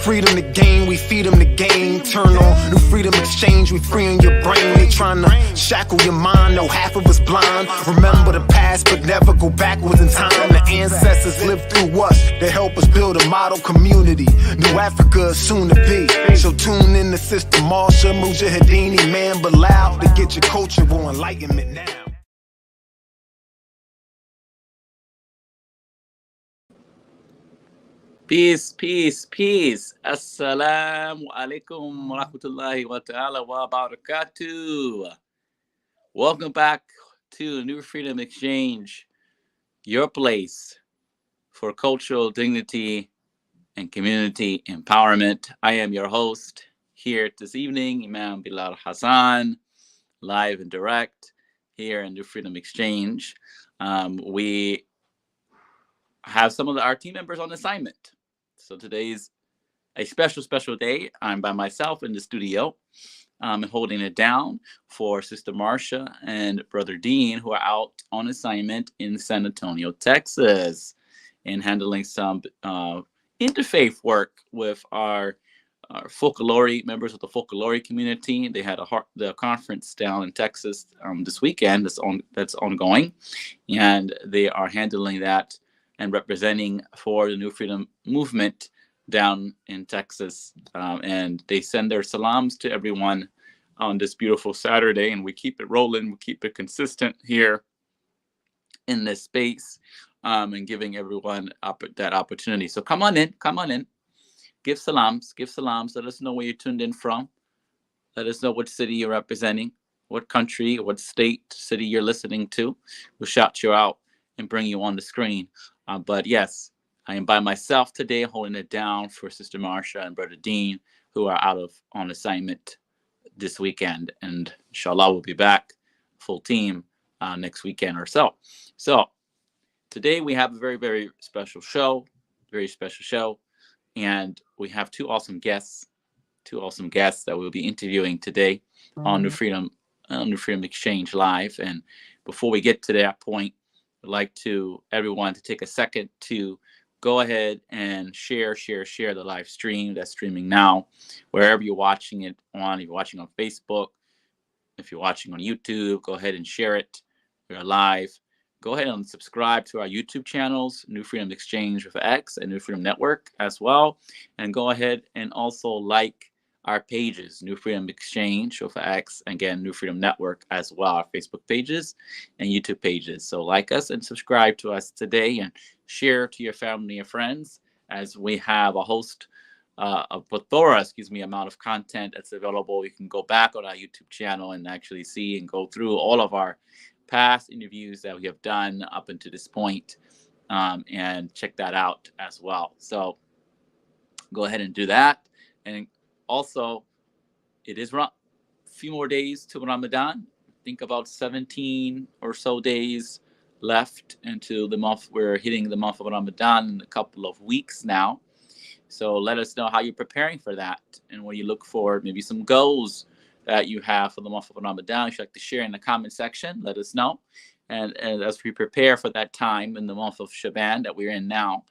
freedom to gain, we feed them the game. Turn on New Freedom Exchange, we freeing your brain. They trying to shackle your mind, no half of us blind. Remember the past, but never go backwards in time. The ancestors lived through us, they help us build a model community. New Africa is soon to be. So tune in to Sister Marsha, Mujahideen, Imam Bilal, to get your cultural enlightenment now. Peace, peace, peace. Assalamu alaikum wa rahmatullahi wa ta'ala wa barakatuh. Welcome back to New Freedom Exchange, your place for cultural dignity and community empowerment. I am your host here this evening, Imam Bilal Hassan, live and direct here in New Freedom Exchange. We have some of our team members on assignment. So today's a special day. I'm by myself in the studio, holding it down for Sister Marsha and Brother Deen, who are out on assignment in San Antonio, Texas, and handling some interfaith work with our folklore members of the folklore community. They had the conference down in Texas this weekend that's ongoing, and they are handling that and representing for the New Freedom Movement down in Texas. And they send their salams to everyone on this beautiful Saturday, and we keep it rolling, we keep it consistent here in this space, and giving everyone that opportunity. So come on in, give salams, let us know where you're tuned in from, let us know what city you're representing, what country, what state, city you're listening to. We'll shout you out and bring you on the screen. But yes, I am by myself today, holding it down for Sister Marsha and Brother Deen, who are on assignment this weekend. And inshallah, we'll be back full team next weekend or so. So today we have a very special show, and we have two awesome guests that we'll be interviewing today on New Freedom Exchange Live. And before we get to that point, I'd like everyone to take a second to go ahead and share the live stream that's streaming now, wherever you're watching it on. If you're watching on Facebook, if you're watching on YouTube, go ahead and share it. We're live. Go ahead and subscribe to our YouTube channels, New Freedom Exchange with X and New Freedom Network as well. And go ahead and also like our pages, New Freedom Exchange with X, and again, New Freedom Network as well, our Facebook pages and YouTube pages. So like us and subscribe to us today, and share to your family and friends, as we have a plethora amount of content that's available. You can go back on our YouTube channel and actually see and go through all of our past interviews that we have done up until this point, and check that out as well. So go ahead and do that. And also, it is a few more days to Ramadan. I think about 17 or so days left into the month. We're hitting the month of Ramadan in a couple of weeks now. So let us know how you're preparing for that, and when you look for maybe some goals that you have for the month of Ramadan. If you'd like to share in the comment section, let us know. And as we prepare for that time in the month of Shaban that we're in now,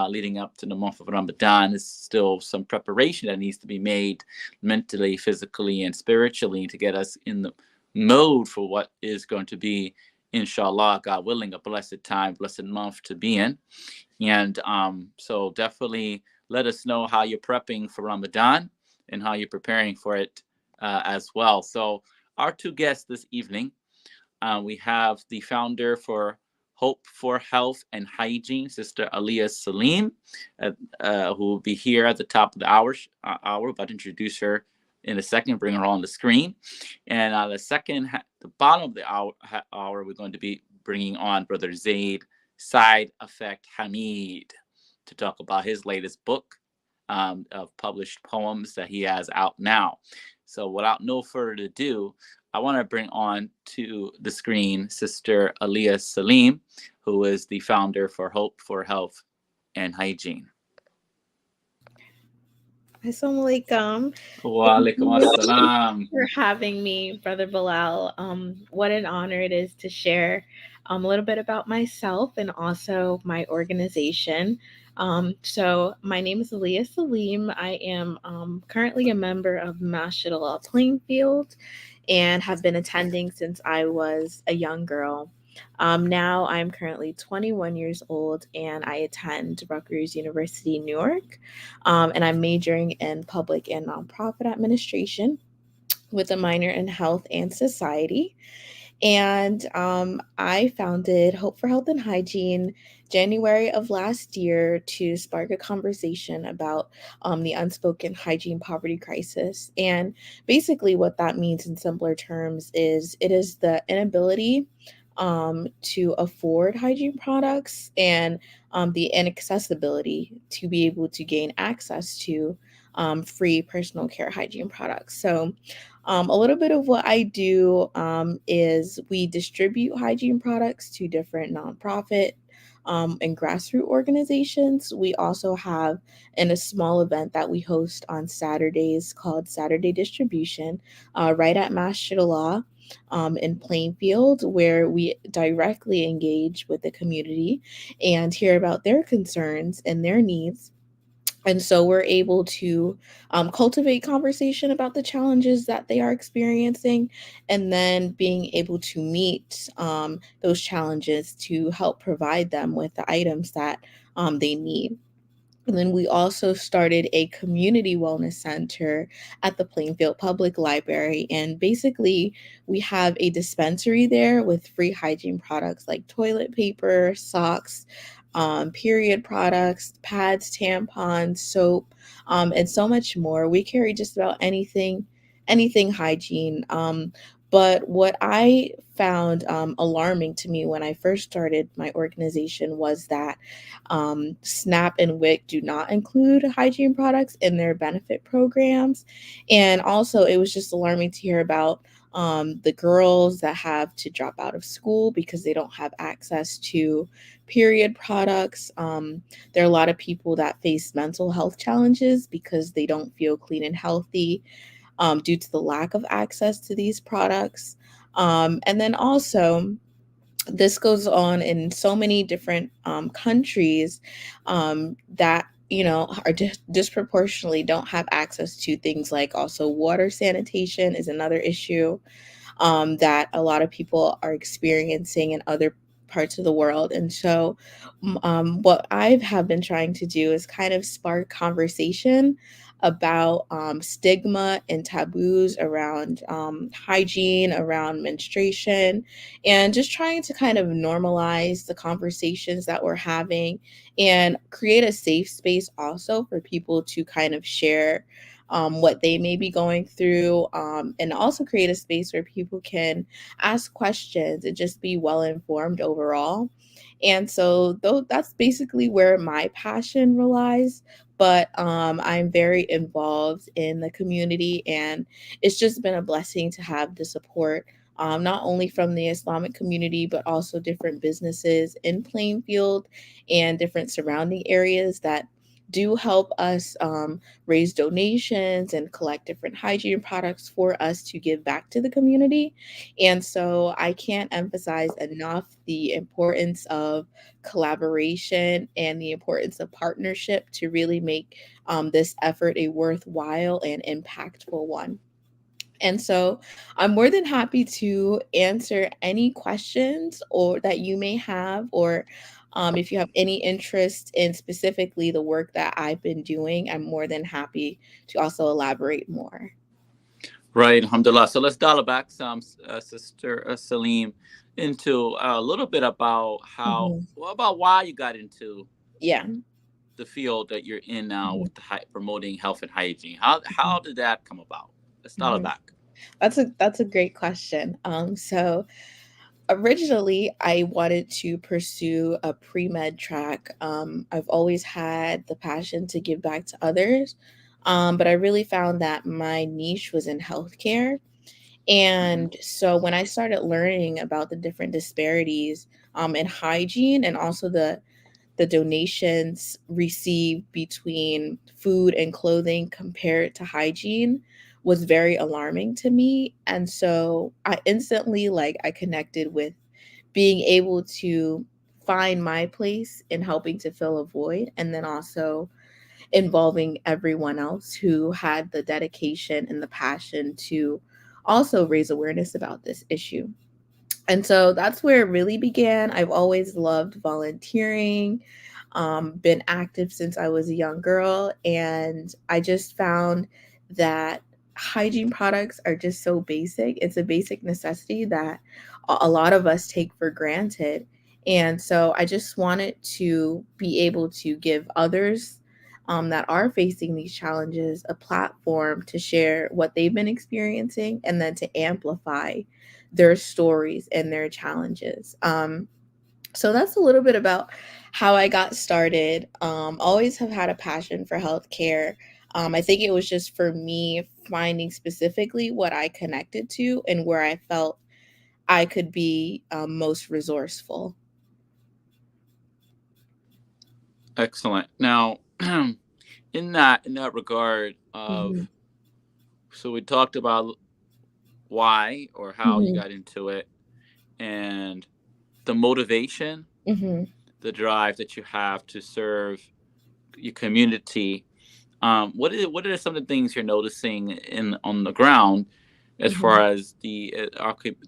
leading up to the month of Ramadan, is still some preparation that needs to be made mentally, physically, and spiritually to get us in the mode for what is going to be, inshallah, God willing, a blessed time, blessed month to be in. And so definitely let us know how you're prepping for Ramadan and how you're preparing for it as well. So our two guests this evening, we have the founder for Hope for Health and Hygiene, Sister Aliyah Saleem, who will be here at the top of the hour. About to introduce her in a second, bring her on the screen. And the bottom of the hour, we're going to be bringing on Brother Zaid, Cyde Effect Hameed, to talk about his latest book of published poems that he has out now. So without no further ado, I want to bring on to the screen Sister Aliyah Saleem, who is the founder for Hope for Health and Hygiene. Assalamu alaikum. Wa alaikum assalam. For having me, Brother Bilal. What an honor it is to share a little bit about myself and also my organization. So my name is Aliyah Saleem. I am currently a member of Mashallah Plainfield and have been attending since I was a young girl. Now I'm currently 21 years old and I attend Rutgers University, New York. And I'm majoring in public and nonprofit administration with a minor in health and society. And I founded Hope for Health and Hygiene January of last year to spark a conversation about the unspoken hygiene poverty crisis. And basically, what that means in simpler terms is it is the inability to afford hygiene products and the inaccessibility to be able to gain access to free personal care hygiene products. So, a little bit of what I do is we distribute hygiene products to different nonprofit and grassroots organizations. We also have a small event that we host on Saturdays called Saturday Distribution, right at Mashallah in Plainfield, where we directly engage with the community and hear about their concerns and their needs, and so we're able to cultivate conversation about the challenges that they are experiencing, and then being able to meet those challenges to help provide them with the items that they need. And then we also started a community wellness center at the Plainfield Public Library. And basically, we have a dispensary there with free hygiene products like toilet paper, socks, period products, pads, tampons, soap, and so much more. We carry just about anything hygiene. But what I found alarming to me when I first started my organization was that SNAP and WIC do not include hygiene products in their benefit programs. And also, it was just alarming to hear about the girls that have to drop out of school because they don't have access to period products. There are a lot of people that face mental health challenges because they don't feel clean and healthy due to the lack of access to these products. And then also, this goes on in so many different countries that are disproportionately don't have access to things like also water sanitation is another issue that a lot of people are experiencing in other parts of the world. And so, what I have been trying to do is kind of spark conversation about stigma and taboos around hygiene, around menstruation, and just trying to kind of normalize the conversations that we're having and create a safe space also for people to kind of share what they may be going through, and also create a space where people can ask questions and just be well informed overall. And so, though, that's basically where my passion relies. But I'm very involved in the community, and it's just been a blessing to have the support. Not only from the Islamic community, but also different businesses in Plainfield and different surrounding areas that do help us raise donations and collect different hygiene products for us to give back to the community. And so I can't emphasize enough the importance of collaboration and the importance of partnership to really make this effort a worthwhile and impactful one. And so I'm more than happy to answer any questions or that you may have, or if you have any interest in specifically the work that I've been doing, I'm more than happy to also elaborate more. Right, alhamdulillah. So let's dial it back some, Sister Salim, into a little bit about Mhm. about why you got into Yeah. the field that you're in now Mhm. with the promoting health and hygiene. How did that come about? Let's dial it Mhm. back. That's a great question. So originally, I wanted to pursue a pre med track. I've always had the passion to give back to others, but I really found that my niche was in healthcare. Hmm. And so when I started learning about the different disparities in hygiene and also the donations received between food and clothing compared to hygiene was very alarming to me. And so I instantly, like, I connected with being able to find my place in helping to fill a void, and then also involving everyone else who had the dedication and the passion to also raise awareness about this issue. And so that's where it really began. I've always loved volunteering, been active since I was a young girl, and I just found that hygiene products are just so basic. It's a basic necessity that a lot of us take for granted. And so I just wanted to be able to give others that are facing these challenges a platform to share what they've been experiencing and then to amplify their stories and their challenges. So that's a little bit about how I got started. Always have had a passion for healthcare. I think it was just for me finding specifically what I connected to and where I felt I could be most resourceful. Excellent. Now, in that regard of, Mm-hmm. so we talked about why or how you Mm-hmm. got into it, and the motivation, Mm-hmm. the drive that you have to serve your community. What are some of the things you're noticing in on the ground as Mm-hmm. far as the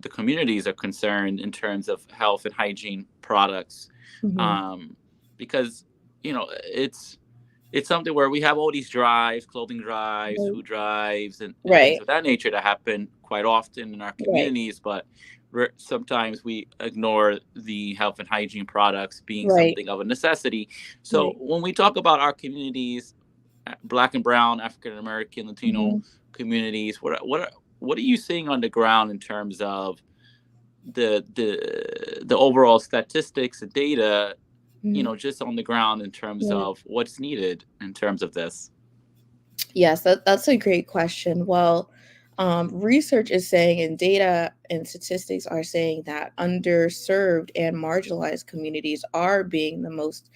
communities are concerned in terms of health and hygiene products? Mm-hmm. Um, because it's something where we have all these drives, clothing drives, food drives, and things Right. of that nature that happen quite often in our Right. communities, but sometimes we ignore the health and hygiene products being Right. something of a necessity. So Right. when we talk about our communities, Black and Brown, African American, Latino Mm-hmm. communities, what are you seeing on the ground in terms of the overall statistics and data, Mm-hmm. just on the ground in terms Yeah. of what's needed in terms of this? Yes, that's a great question. Well, research is saying, and data and statistics are saying that underserved and marginalized communities are being the most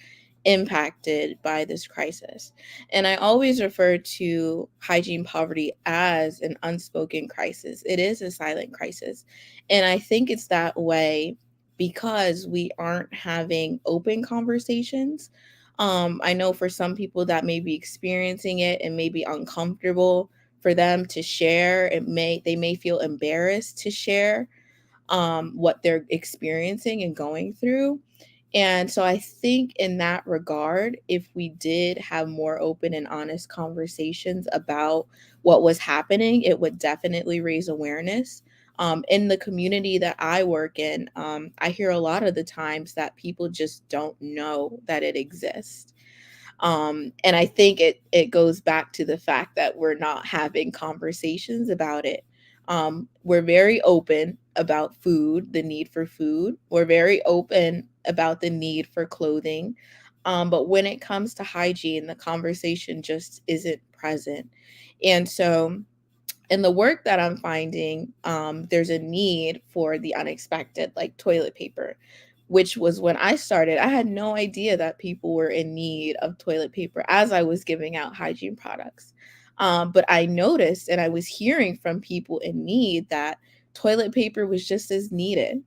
impacted by this crisis. And I always refer to hygiene poverty as an unspoken crisis. It is a silent crisis. And I think it's that way because we aren't having open conversations. I know for some people that may be experiencing it and may be uncomfortable for them to share. They may feel embarrassed to share what they're experiencing and going through. And so I think in that regard, if we did have more open and honest conversations about what was happening, it would definitely raise awareness. In the community that I work in, I hear a lot of the times that people just don't know that it exists. And I think it goes back to the fact that we're not having conversations about it. We're very open about food, the need for food. We're very open about the need for clothing. But when it comes to hygiene, the conversation just isn't present. And so in the work that I'm finding, there's a need for the unexpected, like toilet paper, which was when I started. I had no idea that people were in need of toilet paper as I was giving out hygiene products. But I noticed and I was hearing from people in need that toilet paper was just as needed.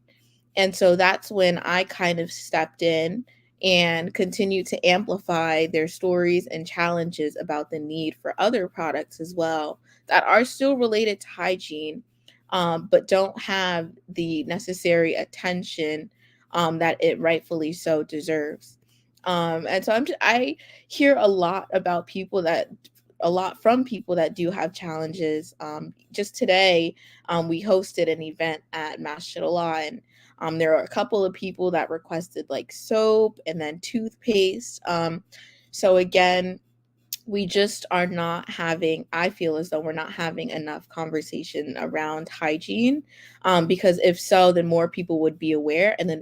And so that's when I kind of stepped in and continued to amplify their stories and challenges about the need for other products as well that are still related to hygiene, but don't have the necessary attention that it rightfully so deserves. And so I hear a lot about people that a lot from people that do have challenges. Just today, we hosted an event at Mashallah, and there are a couple of people that requested like soap and then toothpaste. So again, we just are not having, I feel as though we're not having enough conversation around hygiene. Because if so, then more people would be aware. And then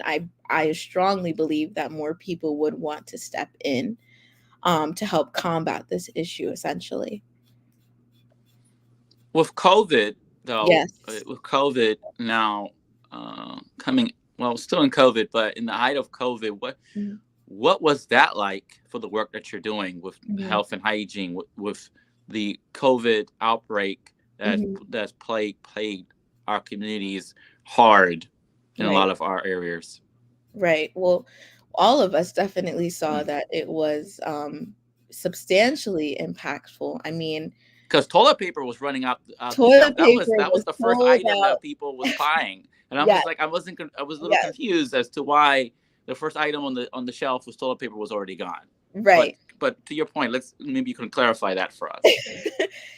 I strongly believe that more people would want to step in to help combat this issue essentially. With COVID, though, Yes. with COVID now coming, well, still in COVID, but in the height of COVID, Mhm. what was that like for the work that you're doing with Mhm. health and hygiene, with the COVID outbreak Mhm. that's plagued our communities hard in a Right. lot of our areas? Right. Well, all of us definitely saw that it was substantially impactful. I mean, because toilet paper was running out the shelf. toilet That was paper was the first sold item out. that people was buying, and I'm Yes, just like, I wasn't I was a little yes, confused as to why the first item on the shelf was toilet paper was already gone. right. But to your point, let's maybe you can clarify that for us.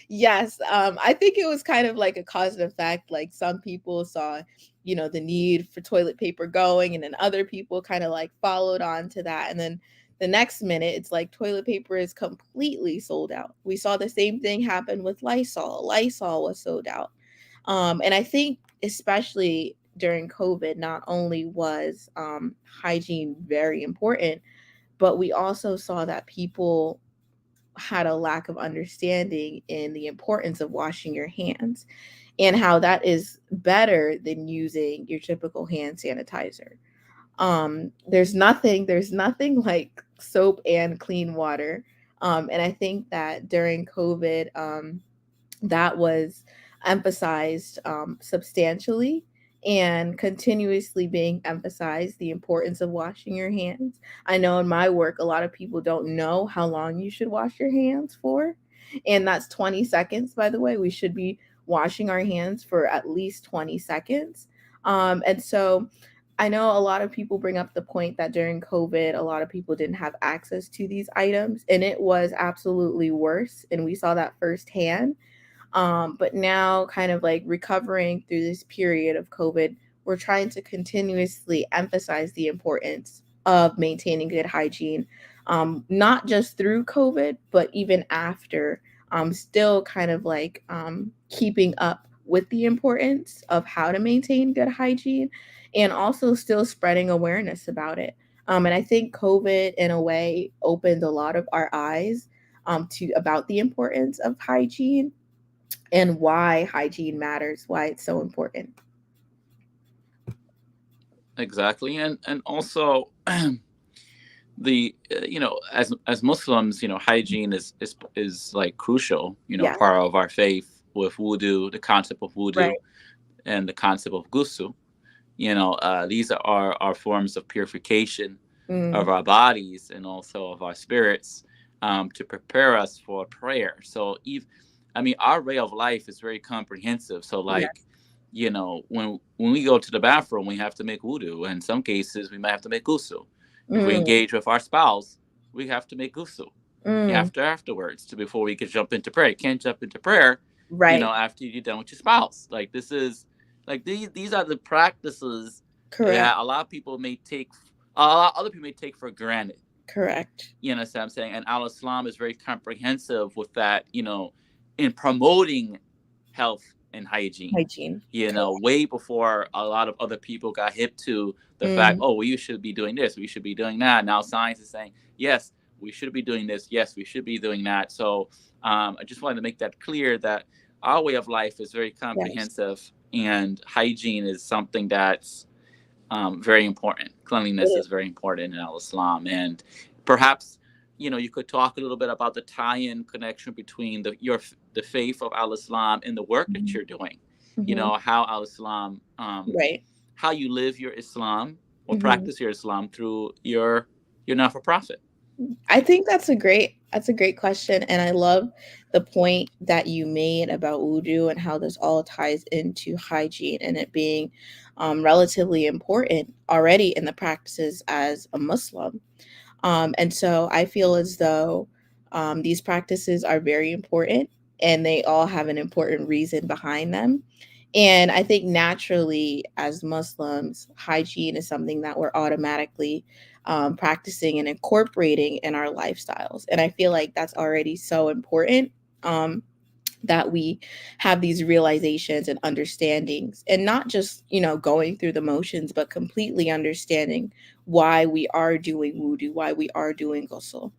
Yes, I think it was kind of like a cause and effect. Like some people saw, the need for toilet paper going, and then other people kind of like followed on to that. And then the next minute, it's like toilet paper is completely sold out. We saw the same thing happen with Lysol. Lysol was sold out. And I think especially during COVID, not only was hygiene very important, but we also saw that people had a lack of understanding in the importance of washing your hands and how that is better than using your typical hand sanitizer. There's nothing like soap and clean water. And I think that during COVID, that was emphasized substantially and continuously being emphasized, the importance of washing your hands. I know in my work, a lot of people don't know how long you should wash your hands for. And that's 20 seconds, by the way. We should be washing our hands for at least 20 seconds. And so I know a lot of people bring up the point that during COVID, a lot of people didn't have access to these items, and it was absolutely worse. And we saw that firsthand. But now, kind of like recovering through this period of COVID, we're trying to continuously emphasize the importance of maintaining good hygiene, not just through COVID, but even after, still kind of like keeping up with the importance of how to maintain good hygiene and also still spreading awareness about it. And I think COVID, in a way, opened a lot of our eyes to about the importance of hygiene and why hygiene matters, why it's so important. Exactly, and also the as Muslims, hygiene is like crucial, Yeah, part of our faith with wudu, the concept of wudu, right. and the concept of ghusl. These are our forms of purification Mm, of our bodies and also of our spirits, to prepare us for prayer. So, I mean, our way of life is very comprehensive. So, like, yes. when we go to the bathroom, we have to make wudu. In some cases, we might have to make ghusl. If we Mm, engage with our spouse, we have to make ghusl mm, afterwards to before we can jump into prayer. You can't jump into prayer, right. after you're done with your spouse. Like, this is like these are the practices Correct. that a lot of people may take, a lot other people may take for granted. Correct. You understand what I'm saying? And Al Islam is very comprehensive with that, in promoting health and hygiene. Hygiene. Correct. Way before a lot of other people got hip to the fact, Mm, oh, well, you should be doing this, we should be doing that. Now science is saying, yes, we should be doing this, yes, we should be doing that. So I just wanted to make that clear that our way of life is very yes. comprehensive, and hygiene is something that's very important. It Cleanliness is. is very important in Al Islam, and perhaps you could talk a little bit about the tie-in connection between the faith of Al Islam and the work that Mhm, you're doing. mhm, How Al Islam, right. how you live your Islam or Mhm. practice your Islam through your not for profit. I think that's a great question, and I love the point that you made about wudu and how this all ties into hygiene and it being relatively important already in the practices as a Muslim. And so I feel as though these practices are very important and they all have an important reason behind them. And I think naturally, as Muslims, hygiene is something that we're automatically practicing and incorporating in our lifestyles. And I feel like that's already so important. That we have these realizations and understandings and not just going through the motions but completely understanding why we are doing wudu, why we are doing ghusl.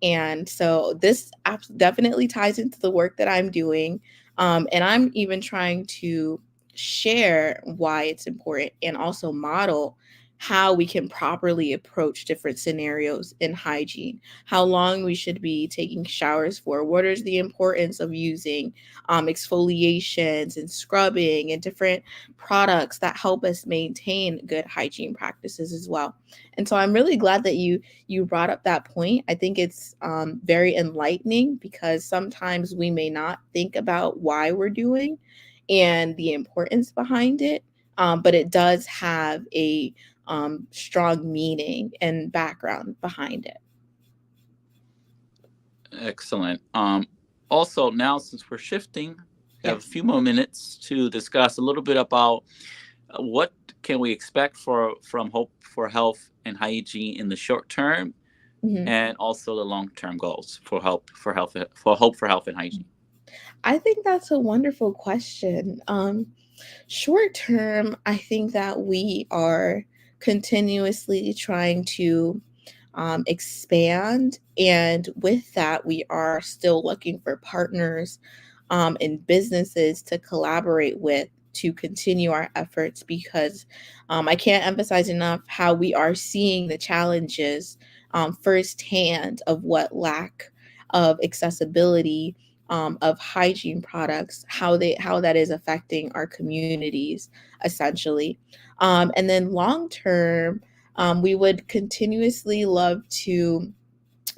And so this definitely ties into the work that I'm doing, and I'm even trying to share why it's important and also model how we can properly approach different scenarios in hygiene, how long we should be taking showers for, what is the importance of using exfoliations and scrubbing and different products that help us maintain good hygiene practices as well. And so I'm really glad that you brought up that point. I think it's very enlightening because sometimes we may not think about why we're doing and the importance behind it, but it does have a strong meaning and background behind it. Excellent. Also, now since we're shifting, we have a Yes. few more minutes to discuss a little bit about what can we expect from Hope for Health and Hygiene in the short term, Mhm. and also the long term goals for Hope for Health and Hygiene. I think that's a wonderful question. Short term, I think that we are continuously trying to expand. And with that, we are still looking for partners and businesses to collaborate with to continue our efforts because I can't emphasize enough how we are seeing the challenges firsthand of what lack of accessibility of hygiene products, how that is affecting our communities essentially. And then long term, we would continuously love to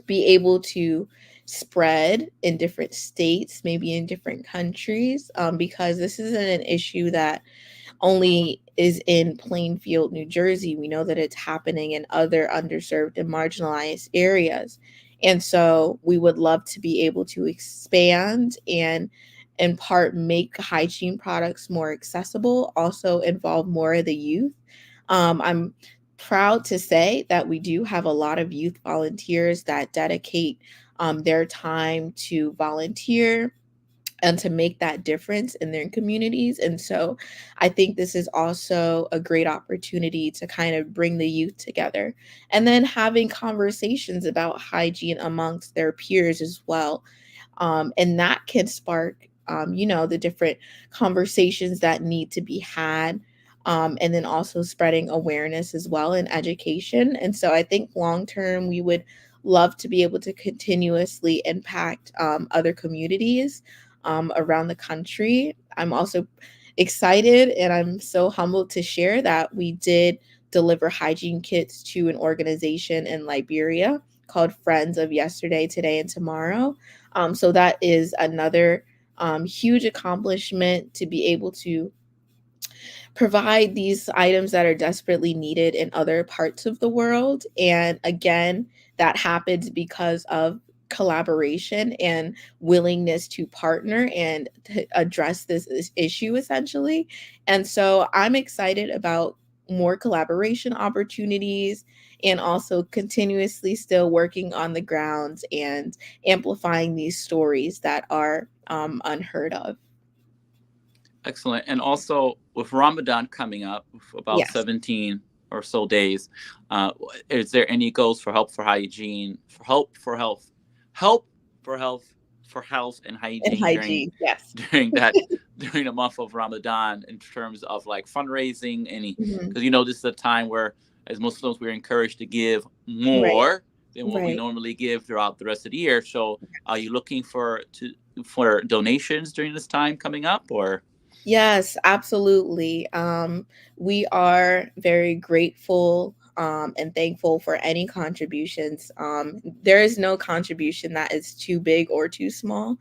be able to spread in different states, maybe in different countries, because this isn't an issue that only is in Plainfield, New Jersey. We know that it's happening in other underserved and marginalized areas. And so we would love to be able to expand and in part make hygiene products more accessible, also involve more of the youth. I'm proud to say that we do have a lot of youth volunteers that dedicate their time to volunteer and to make that difference in their communities. And so I think this is also a great opportunity to kind of bring the youth together and then having conversations about hygiene amongst their peers as well. And that can spark, the different conversations that need to be had. And then also spreading awareness as well in education. And so I think long term, we would love to be able to continuously impact other communities around the country. I'm also excited and I'm so humbled to share that we did deliver hygiene kits to an organization in Liberia called Friends of Yesterday, Today, and Tomorrow. So that is another huge accomplishment to be able to provide these items that are desperately needed in other parts of the world. And again, that happens because of collaboration and willingness to partner and to address this issue essentially. And so I'm excited about more collaboration opportunities and also continuously still working on the grounds and amplifying these stories that are unheard of. Excellent. And also with Ramadan coming up, about Yes. 17 or so days, uh, is there any goals for Help for Hygiene, for Help for Health, for Health and And Hygiene hygiene, yes. during that during the month of Ramadan in terms of like fundraising? Any, Mhm. because this is a time where, as Muslims, we're encouraged to give Right, more than what we right. normally give throughout the rest of the year. So, are you looking for donations during this time coming up, or? Yes, absolutely. We are very grateful and thankful for any contributions. There is no contribution that is too big or too small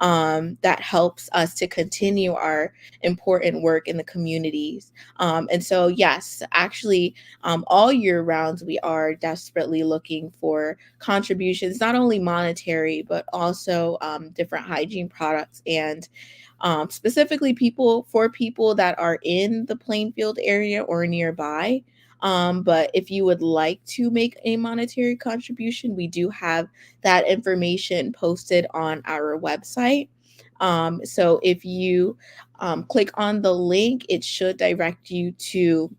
that helps us to continue our important work in the communities. And so, yes, actually, all year round, we are desperately looking for contributions, not only monetary, but also different hygiene products and specifically people that are in the Plainfield area or nearby. But if you would like to make a monetary contribution, we do have that information posted on our website. So if you click on the link, it should direct you to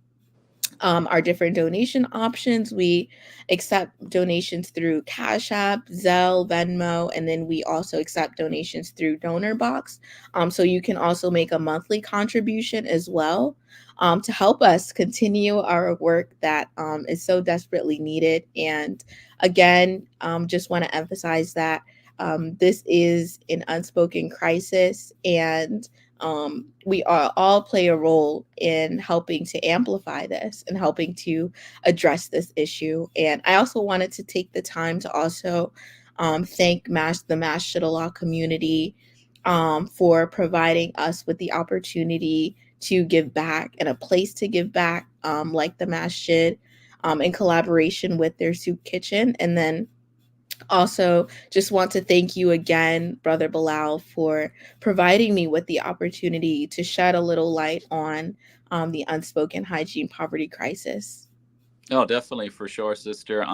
our different donation options. We accept donations through Cash App, Zelle, Venmo, and then we also accept donations through Donor Box. So you can also make a monthly contribution as well, to help us continue our work that is so desperately needed. And again, just want to emphasize that this is an unspoken crisis, and we all play a role in helping to amplify this and helping to address this issue. And I also wanted to take the time to also thank the Masjid Allah community for providing us with the opportunity to give back and a place to give back, like the Masjid, in collaboration with their soup kitchen. And then also just want to thank you again, Brother Bilal, for providing me with the opportunity to shed a little light on the unspoken hygiene poverty crisis. Oh, definitely, for sure, sister.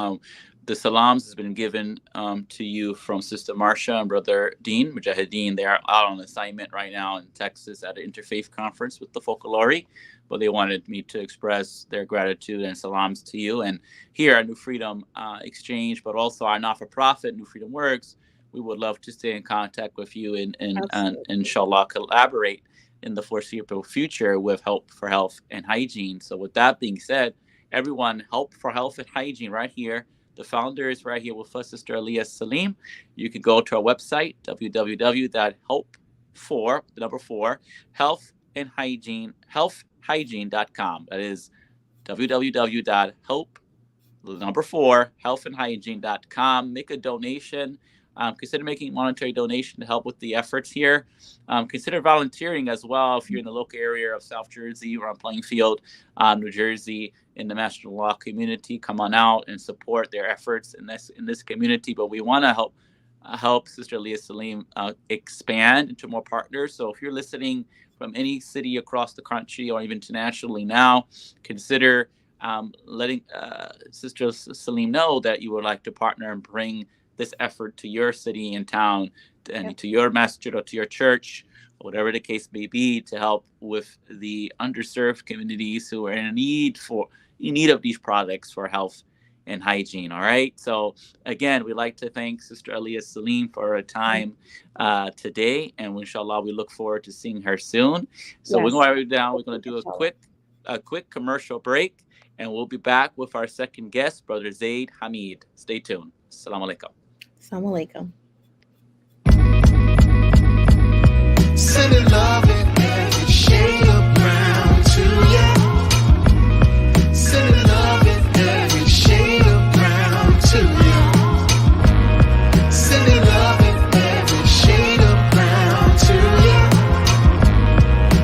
The salams has been given to you from Sister Marsha and Brother Deen, Mujahideen. They are out on assignment right now in Texas at an interfaith conference with the Focolari, but they wanted me to express their gratitude and salams to you. And here at New Freedom Exchange, but also our not-for-profit, New Freedom Works, we would love to stay in contact with you and inshallah collaborate in the foreseeable future with Help for Health and Hygiene. So with that being said, everyone, Help for Health and Hygiene right here. The founder is right here with us, Sister Aliyah Saleem. You can go to our website, www.help4, the number 4, health and hygiene, healthhygiene.com. That is www.help, the number 4, healthandhygiene.com. Make a donation. Consider making a monetary donation to help with the efforts here. Consider volunteering as well if you're in the local area of South Jersey or on Plainfield, New Jersey, in the National Law community. Come on out and support their efforts in this community. But we want to help Sister Aliyah Saleem expand into more partners. So if you're listening from any city across the country or even internationally now, consider letting Sister Saleem know that you would like to partner and bring this effort to your city and town, and to your masjid or to your church, whatever the case may be, to help with the underserved communities who are in need of these products for health and hygiene. All right. So again, we'd like to thank Sister Aliyah Saleem for her time today, and inshallah, we look forward to seeing her soon. So we're going right now. We're going to do a quick commercial break, and we'll be back with our second guest, Brother Zaid Hameed. Stay tuned. Assalamu alaikum. Assalamu alaikum. Sending love in every shade of brown to you. Sending love in every shade of brown to you. Sending love in every shade of brown to you.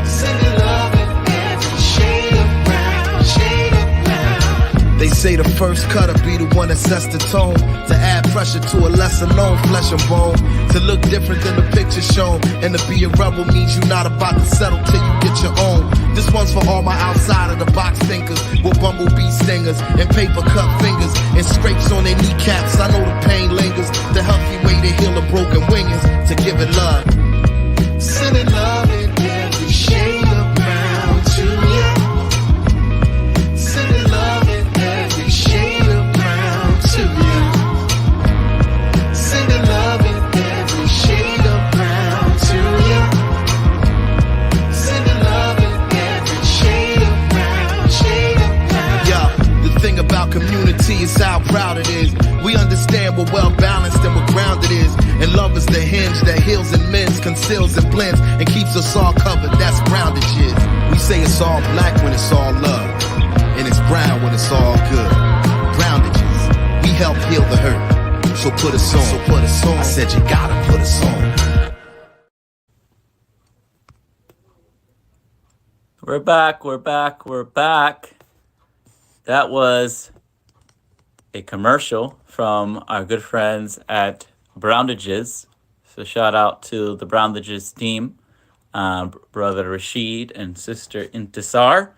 Sending love in every shade of brown, shade of brown. They say the first cutter be the one that sets the tone, to add pressure to a lesser known flesh and bone, to look different than the picture shown, and to be a rebel means you're not about to settle till you get your own. This one's for all my outside of the box thinkers, with bumblebee stingers and paper cut fingers and scrapes on their kneecaps. I know the pain lingers. The healthy way to heal a broken wing is to give it love. Sending love in every shade of brown to you. Sending love in every shade of brown to you. Sending love in every shade of brown to you. Sending love in every shade of brown, shade of brown. Yeah, the thing about community is how proud it is. We understand what well balanced and what grounded is. And love is the hinge that heals and mends, conceals and blends, and keeps us all covered. That's groundage is. We say it's all black when it's all love, and it's brown when it's all good. Groundage is. We help heal the hurt. So put us on. So put us on. I said you gotta put us on. We're back. That was a commercial from our good friends at Browndages. So shout out to the Browndages team, Brother Rashid and Sister Intisar.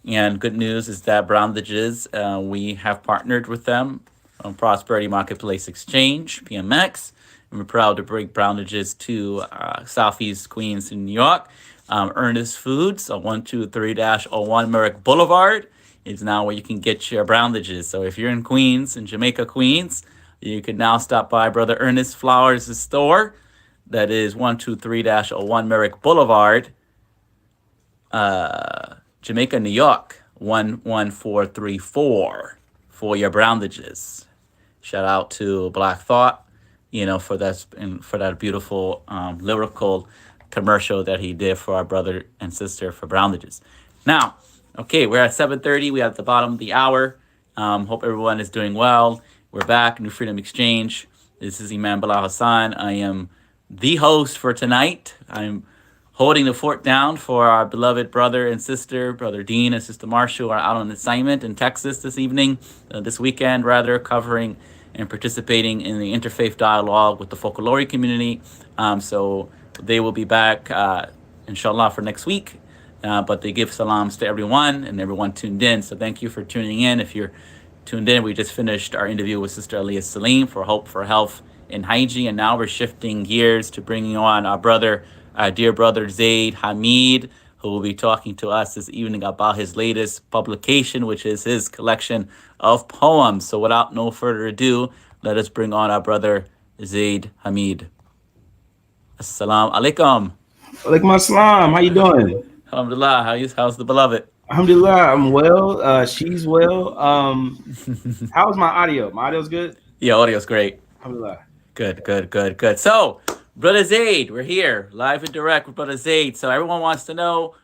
And good news is that Browndages, we have partnered with them on Prosperity Marketplace Exchange, PMX. And we're proud to bring Browndages to Southeast Queens in New York. Ernest Foods, 123-01 Merrick Boulevard is now where you can get your browndages. So if you're in Queens, in Jamaica, Queens, you can now stop by Brother Ernest Flowers' store. That is 123-01 Merrick Boulevard, Jamaica, New York, 11434 for your browndages. Shout out to Black Thought, for that beautiful lyrical commercial that he did for our brother and sister for browndages. Now, okay, we're at 7:30. We're at the bottom of the hour. Hope everyone is doing well. We're back, New Freedom Exchange. This is Imam Bilal Hassan. I am the host for tonight. I'm holding the fort down for our beloved brother and sister, Brother Deen and Sister Marsha, who are out on assignment in Texas this weekend, covering and participating in the interfaith dialogue with the folklore community. So they will be back, inshallah, for next week. But they give salams to everyone and everyone tuned in. So thank you for tuning in. If you're tuned in, we just finished our interview with Sister Aliyah Saleem for Hope for Health and Hygiene. And now we're shifting gears to bringing on our dear brother Zaid Hameed, who will be talking to us this evening about his latest publication, which is his collection of poems. So without no further ado, let us bring on our brother Zaid Hameed. Assalamu alaikum. Alaikum assalam. How you doing? Alhamdulillah. How's the beloved? Alhamdulillah. I'm well. She's well. How's my audio? My audio's good? Yeah, audio's great. Alhamdulillah. Good. So, Brother Zaid, we're here, live and direct with Brother Zaid. So everyone wants to know,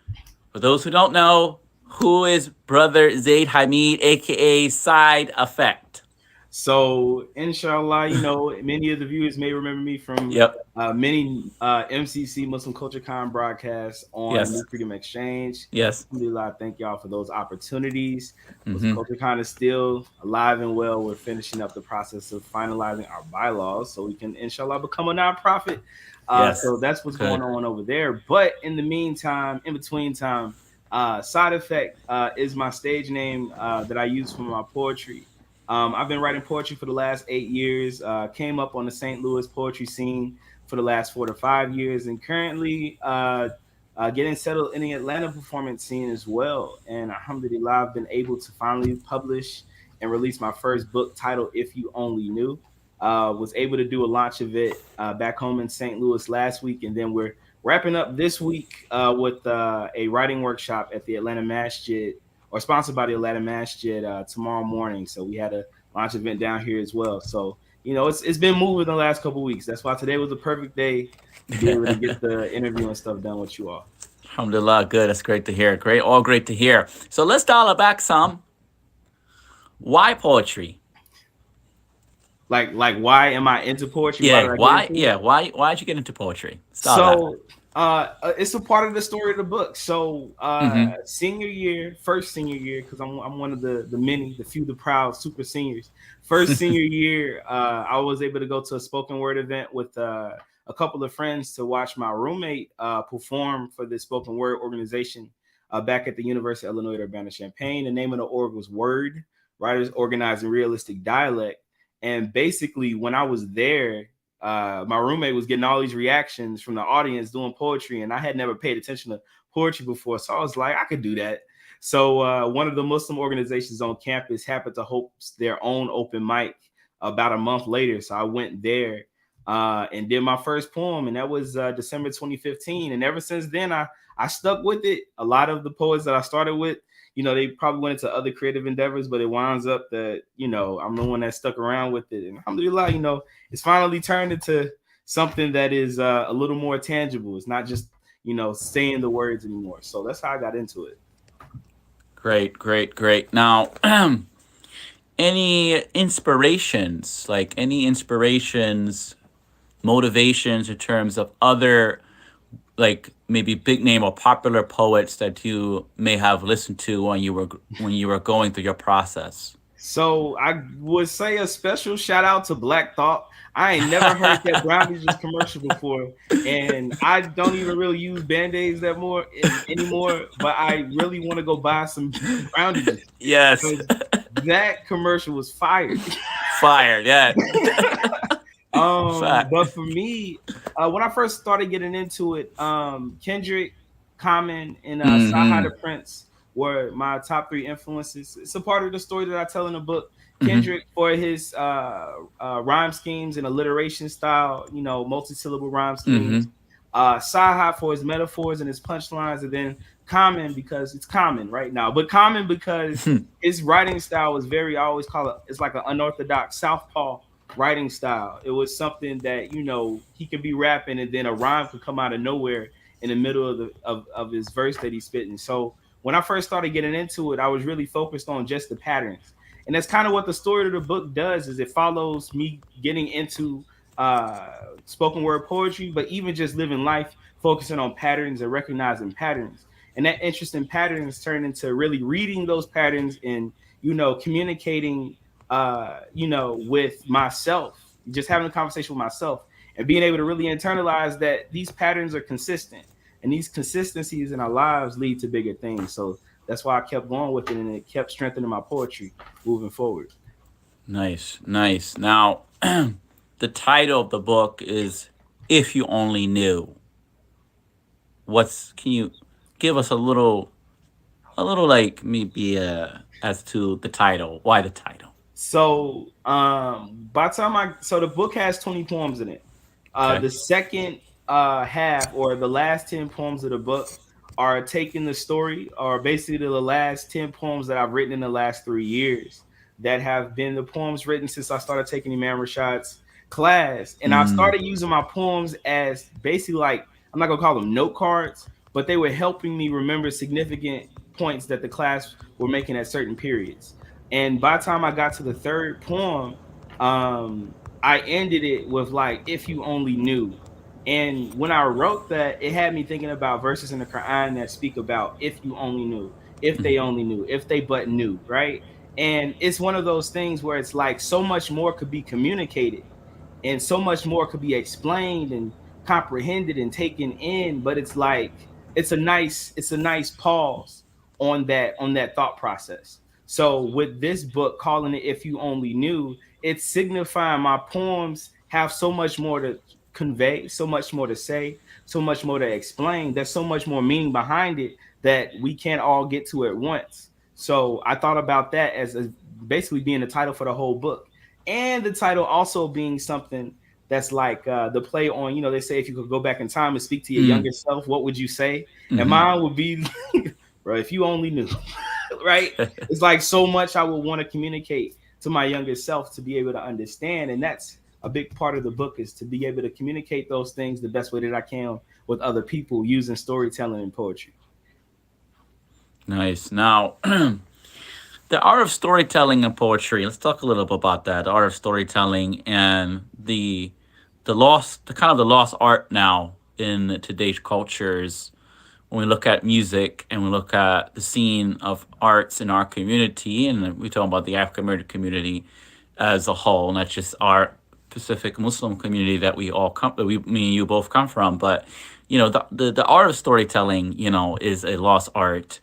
for those who don't know, who is Brother Zaid Hameed, a.k.a. Cyde Effect? So, inshallah, many of the viewers may remember me from many MCC Muslim Culture Con broadcasts on New Freedom Exchange. Yes. Alhamdulillah, thank y'all for those opportunities. Muslim Culture Con is still alive and well. We're finishing up the process of finalizing our bylaws so we can, inshallah, become a nonprofit. So that's what's going on over there. But in the meantime, in between time, Cyde Effect is my stage name that I use for my poetry. I've been writing poetry for the last 8 years, came up on the St. Louis poetry scene for the last 4 to 5 years, and currently getting settled in the Atlanta performance scene as well. And alhamdulillah, I've been able to finally publish and release my first book titled If You Only Knew. Was able to do a launch of it back home in St. Louis last week, and then we're wrapping up this week with a writing workshop at the Atlanta Masjid, or sponsored by the Atlanta Masjid tomorrow morning. So we had a launch event down here as well. So, it's been moving the last couple of weeks. That's why today was the perfect day to be able to get the interview and stuff done with you all. Alhamdulillah, good. That's great to hear. Great to hear. So let's dial it back some. Why poetry? Like why am I into poetry? Why'd you get into poetry? It's a part of the story of the book. So first senior year, because I'm one of the few, the proud super seniors. First senior year, I was able to go to a spoken word event with a couple of friends to watch my roommate perform for this spoken word organization back at the University of Illinois at Urbana-Champaign. The name of the org was Word, Writers Organizing Realistic Dialect. And basically, when I was there, my roommate was getting all these reactions from the audience doing poetry, and I had never paid attention to poetry before. So I was like, I could do that. So one of the Muslim organizations on campus happened to host their own open mic about a month later. So I went there and did my first poem, and that was December 2015. And ever since then, I stuck with it. A lot of the poets that I started with, they probably went into other creative endeavors, but it winds up that, I'm the one that stuck around with it. And alhamdulillah, it's finally turned into something that is a little more tangible. It's not just, saying the words anymore. So that's how I got into it. Great. Now, any inspirations, motivations in terms of other, like maybe big name or popular poets that you may have listened to when you were going through your process? So I would say a special shout out to Black Thought. I ain't never heard that Browndages commercial before, and I don't even really use Band-Aids anymore. But I really want to go buy some Browndages. Yes, that commercial was fired. Yeah. But for me, when I first started getting into it, Kendrick, Common, and Cyde the Prince were my top 3 influences. It's a part of the story that I tell in the book. Mm-hmm. Kendrick for his rhyme schemes and alliteration style, multi-syllable rhyme Mm-hmm. schemes. Saha for his metaphors and his punchlines, and then Common because it's common right now, but Common because his writing style was very, I always call it, it's like an unorthodox southpaw writing style. It was something that, he could be rapping and then a rhyme could come out of nowhere in the middle of his verse that he's spitting. So when I first started getting into it, I was really focused on just the patterns. And that's kind of what the story of the book does, is it follows me getting into spoken word poetry, but even just living life, focusing on patterns and recognizing patterns. And that interest in patterns turned into really reading those patterns and, communicating, with myself, just having a conversation with myself and being able to really internalize that these patterns are consistent, and these consistencies in our lives lead to bigger things. So that's why I kept going with it, and it kept strengthening my poetry moving forward. Nice, nice. Now, the title of the book is "If You Only Knew." Can you give us a little like maybe as to the title? Why the title? So by the time so the book has 20 poems in it. Okay. The second half, or the last 10 poems of the book, are taking the story, or basically the last 10 poems that I've written in the last 3 years, that have been the poems written since I started taking Imam Rashad's class. And I've started using my poems as basically, like, I'm not gonna call them note cards, but they were helping me remember significant points that the class were making at certain periods. And by the time I got to the third poem, I ended it with, like, if you only knew. And when I wrote that, it had me thinking about verses in the Quran that speak about if you only knew, if they only knew, if they but knew, right? And it's one of those things where it's like so much more could be communicated and so much more could be explained and comprehended and taken in, but it's like it's a nice pause on that thought process. So with this book, calling it If You Only Knew, it's signifying my poems have so much more to convey, so much more to say, so much more to explain. There's so much more meaning behind it that we can't all get to at once. So I thought about that as basically being the title for the whole book, and the title also being something that's like the play on, they say if you could go back in time and speak to your younger self, what would you say? And mine would be, bro, if you only knew, right? It's like so much I would want to communicate to my younger self to be able to understand. And that's a big part of the book, is to be able to communicate those things the best way that I can with other people using storytelling and poetry. Nice. Now, the art of storytelling and poetry. Let's talk a little bit about that. The art of storytelling and the lost art now in today's cultures. When we look at music and we look at the scene of arts in our community, and we talk about the African American community as a whole, not just our Pacific Muslim community that me and you both come from, but the art of storytelling, is a lost art.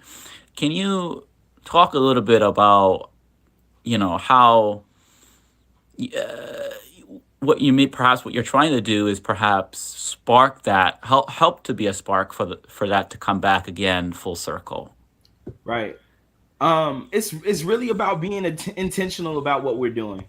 Can you talk a little bit about, how what you're trying to do is perhaps spark that, help to be a spark for that to come back again full circle. Right. It's really about being intentional about what we're doing.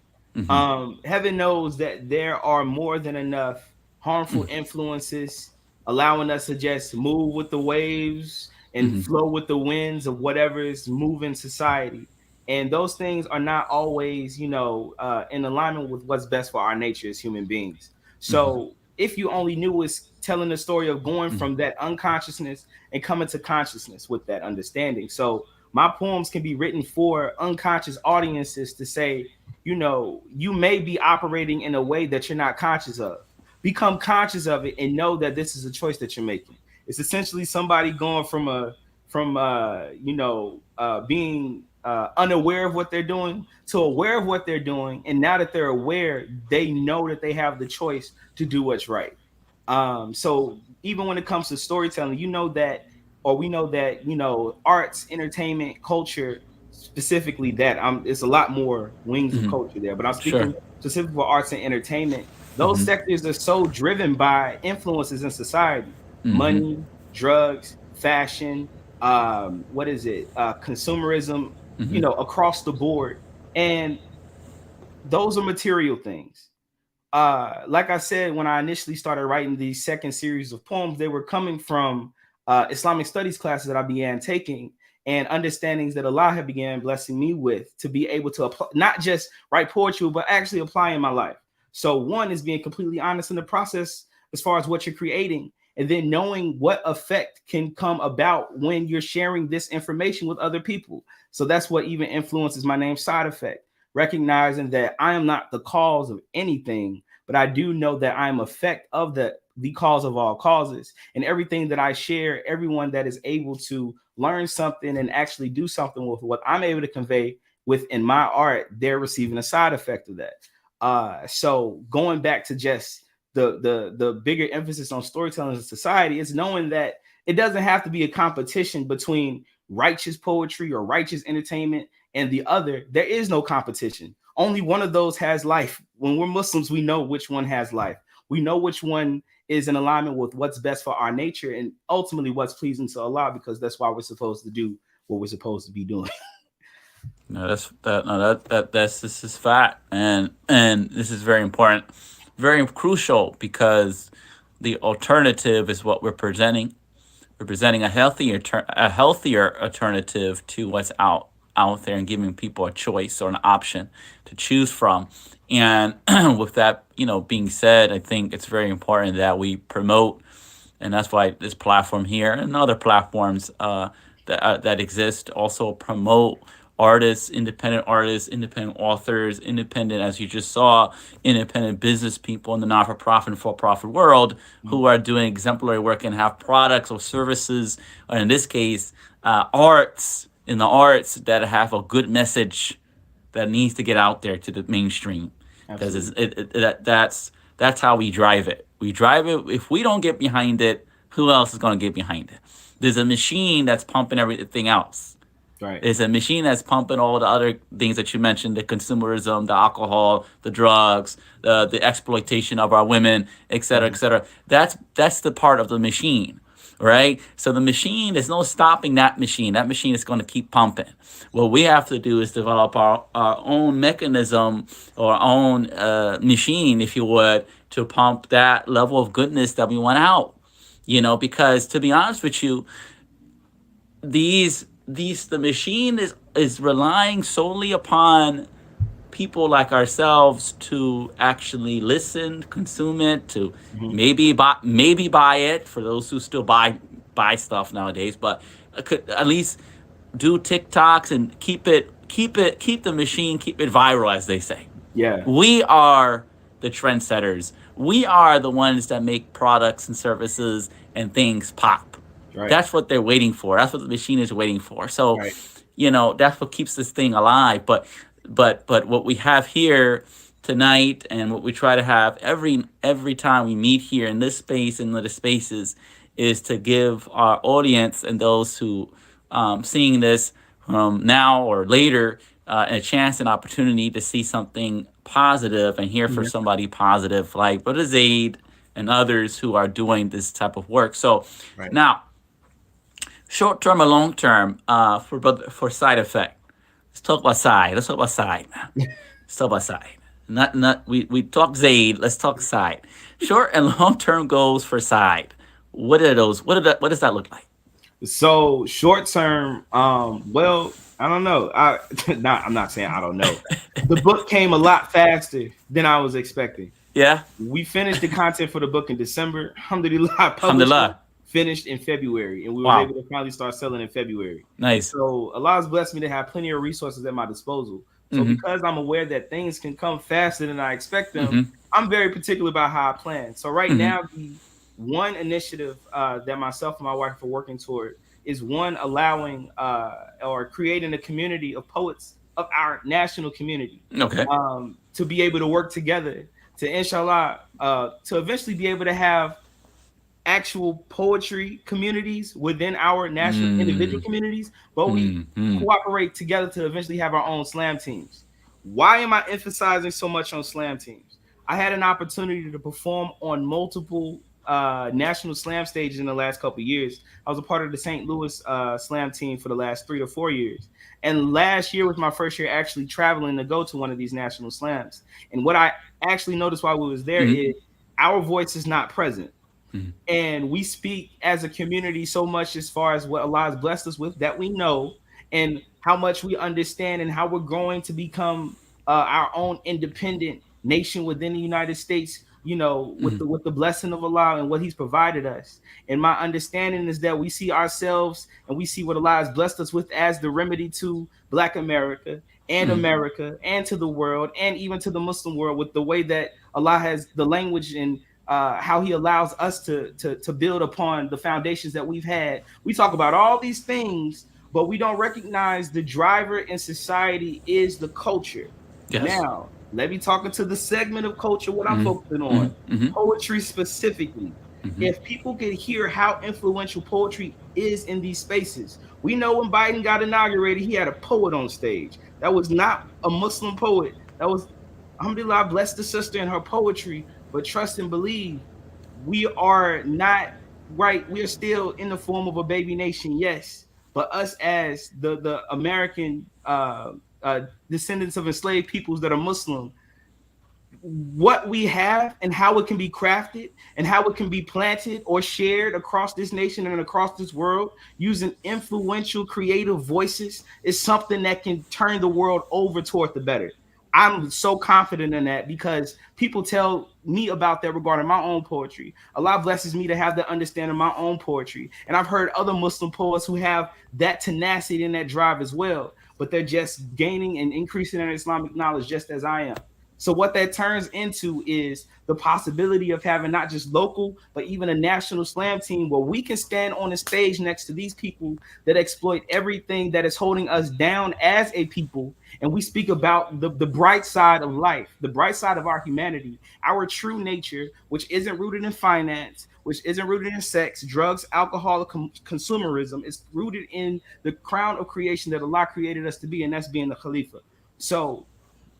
Heaven knows that there are more than enough harmful influences allowing us to just move with the waves and flow with the winds of whatever is moving society. And those things are not always, in alignment with what's best for our nature as human beings. So if you only knew, is telling the story of going from that unconsciousness and coming to consciousness with that understanding. So my poems can be written for unconscious audiences to say, you may be operating in a way that you're not conscious of. Become conscious of it and know that this is a choice that you're making. It's essentially somebody going from being unaware of what they're doing to aware of what they're doing. And now that they're aware, they know that they have the choice to do what's right. So even when it comes to storytelling, we know that, arts, entertainment, culture, specifically that it's a lot more wings of culture there, but I'm speaking specifically for arts and entertainment. Those sectors are so driven by influences in society, money, drugs, fashion, what is it? Consumerism, Mm-hmm. across the board. And those are material things. Like I said, when I initially started writing the second series of poems, they were coming from Islamic studies classes that I began taking, and understandings that Allah had began blessing me with to be able to apply, not just write poetry, but actually apply in my life. So one is being completely honest in the process as far as what you're creating, and then knowing what effect can come about when you're sharing this information with other people. So that's what even influences my name, Cyde Effect, recognizing that I am not the cause of anything, but I do know that I'm effect of the cause of all causes. And everything that I share, everyone that is able to learn something and actually do something with what I'm able to convey within my art, they're receiving a side effect of that. So going back to just the bigger emphasis on storytelling in society is knowing that it doesn't have to be a competition between righteous poetry or righteous entertainment and the other. There is no competition. Only one of those has life. When we're Muslims, we know which one has life. We know which one is in alignment with what's best for our nature and ultimately what's pleasing to Allah, because that's why we're supposed to do what we're supposed to be doing. No, that's this is fact, and this is very important, very crucial, because the alternative is what we're presenting. We're presenting a healthier alternative to what's out there, and giving people a choice or an option to choose from. And with that, being said, I think it's very important that we promote, and that's why this platform here and other platforms that exist also promote artists, independent authors, independent, as you just saw, independent business people in the not-for-profit and for-profit world who are doing exemplary work and have products or services, or in this case, arts, in the arts, that have a good message that needs to get out there to the mainstream. Because that's how we drive it. We drive it. If we don't get behind it, who else is going to get behind it? There's a machine that's pumping everything else. Right. There's a machine that's pumping all the other things that you mentioned: the consumerism, the alcohol, the drugs, the exploitation of our women, et cetera, et cetera. That's the part of the machine, right? So the machine, there's no stopping that machine. That machine is going to keep pumping. What we have to do is develop our own mechanism, or our own machine, if you would, to pump that level of goodness that we want out. Because to be honest with you, the machine is relying solely upon people like ourselves to actually listen, consume it, to maybe buy it, for those who still buy stuff nowadays, but could at least do TikToks and keep the machine, keep it viral, as they say. Yeah. We are the trendsetters. We are the ones that make products and services and things pop. Right. That's what they're waiting for. That's what the machine is waiting for. So, Right. That's what keeps this thing alive. But what we have here tonight, and what we try to have every time we meet here in this space and other spaces, is to give our audience and those who seeing this now or later a chance and opportunity to see something positive and hear from somebody positive, like Brother Zaid and others who are doing this type of work. So now, short term or long term, for Cyde Effect. Let's talk about Cyde. Let's talk about Cyde, man. Let's talk about Cyde. Not we talk Zaid. Let's talk Cyde. Short and long term goals for Cyde. What are those? What does that look like? So short term, well, I don't know. I'm not saying I don't know. The book came a lot faster than I was expecting. Yeah. We finished the content for the book in December. Alhamdulillah, Alhamdulillah. Finished in February, and we were able to finally start selling in February. Nice. So Allah's blessed me to have plenty of resources at my disposal. So because I'm aware that things can come faster than I expect them, I'm very particular about how I plan. So right now, the one initiative that myself and my wife are working toward is allowing or creating a community of poets of our national community. Okay. To be able to work together to, inshallah, to eventually be able to have actual poetry communities within our national individual communities, but we cooperate together to eventually have our own slam teams. Why am I emphasizing so much on slam teams? I had an opportunity to perform on multiple national slam stages in the last couple of years. I was a part of the St. Louis slam team for the last 3 to 4 years. And last year was my first year actually traveling to go to one of these national slams. And what I actually noticed while we was there is our voice is not present. And we speak as a community so much as far as what Allah has blessed us with that we know, and how much we understand, and how we're going to become our own independent nation within the United States, you know, with the blessing of Allah and what He's provided us. And my understanding is that we see ourselves and we see what Allah has blessed us with as the remedy to Black America and to the world, and even to the Muslim world, with the way that Allah has the language and how He allows us to build upon the foundations that we've had. We talk about all these things, but we don't recognize the driver in society is the culture. Yes. Now, let me talk into the segment of culture, what I'm focusing on, poetry specifically. If people could hear how influential poetry is in these spaces. We know when Biden got inaugurated, he had a poet on stage. That was not a Muslim poet. That was, alhamdulillah, bless the sister and her poetry. But trust and believe, we are not right. We are still in the form of a baby nation, yes. But us as the American descendants of enslaved peoples that are Muslim, what we have and how it can be crafted and how it can be planted or shared across this nation and across this world using influential creative voices is something that can turn the world over toward the better. I'm so confident in that because people tell me about that regarding my own poetry. Allah blesses me to have the understanding of my own poetry. And I've heard other Muslim poets who have that tenacity and that drive as well, but they're just gaining and increasing their Islamic knowledge just as I am. So what that turns into is the possibility of having not just local, but even a national slam team where we can stand on the stage next to these people that exploit everything that is holding us down as a people. And we speak about the bright side of life, the bright side of our humanity, our true nature, which isn't rooted in finance, which isn't rooted in sex, drugs, alcohol, or consumerism. It's rooted in the crown of creation that Allah created us to be, and that's being the Khalifa. So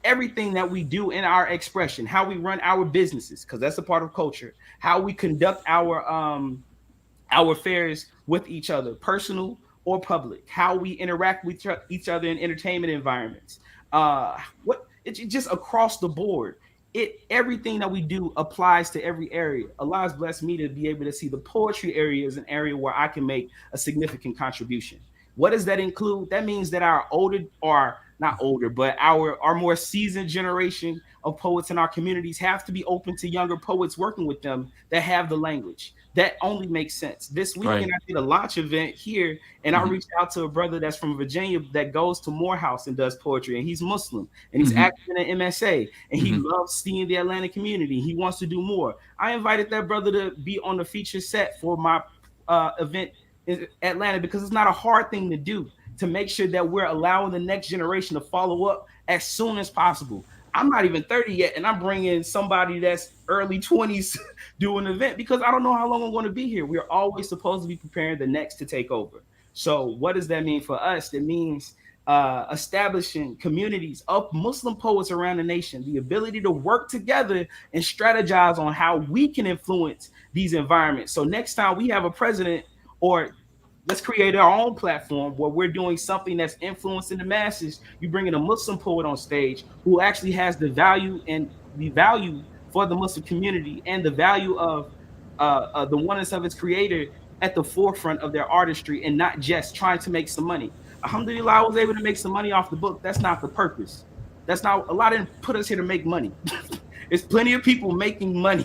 everything that we do in our expression, how we run our businesses, because that's a part of culture, how we conduct our affairs with each other, personal or public, how we interact with each other in entertainment environments, it's just across the board. Everything that we do applies to every area. Allah has blessed me to be able to see the poetry area as an area where I can make a significant contribution. What does that include? That means that our our more seasoned generation of poets in our communities have to be open to younger poets working with them that have the language. That only makes sense. This weekend, I did a launch event here, and I reached out to a brother that's from Virginia that goes to Morehouse and does poetry, and he's Muslim, and he's active in an MSA, and he loves seeing the Atlanta community. He wants to do more. I invited that brother to be on the feature set for my event in Atlanta because it's not a hard thing to do, to make sure that we're allowing the next generation to follow up as soon as possible. I'm not even 30 yet, and I'm bringing somebody that's early 20s do an event because I don't know how long I'm going to be here. We're always supposed to be preparing the next to take over. So what does that mean for us? It means establishing communities of Muslim poets around the nation, the ability to work together and strategize on how we can influence these environments. So next time we have a president, or let's create our own platform where we're doing something that's influencing the masses. You bring in a Muslim poet on stage who actually has the value for the Muslim community and the value of the oneness of its creator at the forefront of their artistry, and not just trying to make some money. Alhamdulillah, I was able to make some money off the book. That's not the purpose. That's not, Allah didn't put us here to make money. There's plenty of people making money.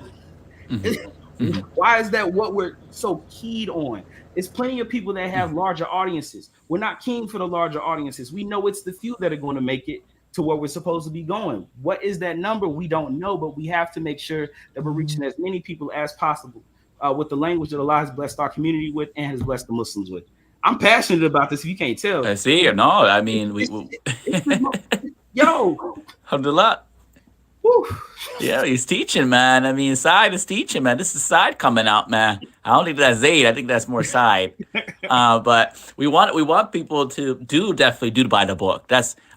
Why is that what we're so keyed on? It's plenty of people that have larger audiences. We're not keen for the larger audiences. We know it's the few that are going to make it to where we're supposed to be going. What is that number? We don't know, but we have to make sure that we're reaching as many people as possible with the language that Allah has blessed our community with and has blessed the Muslims with. I'm passionate about this, if you can't tell. I see. No, I mean, yo. Alhamdulillah. Woo. Yeah, he's teaching, man. I mean, Cyde is teaching, man. This is Cyde coming out, man. I don't think that's Zaid. I think that's more Cyde. But we want people to definitely do buy the book.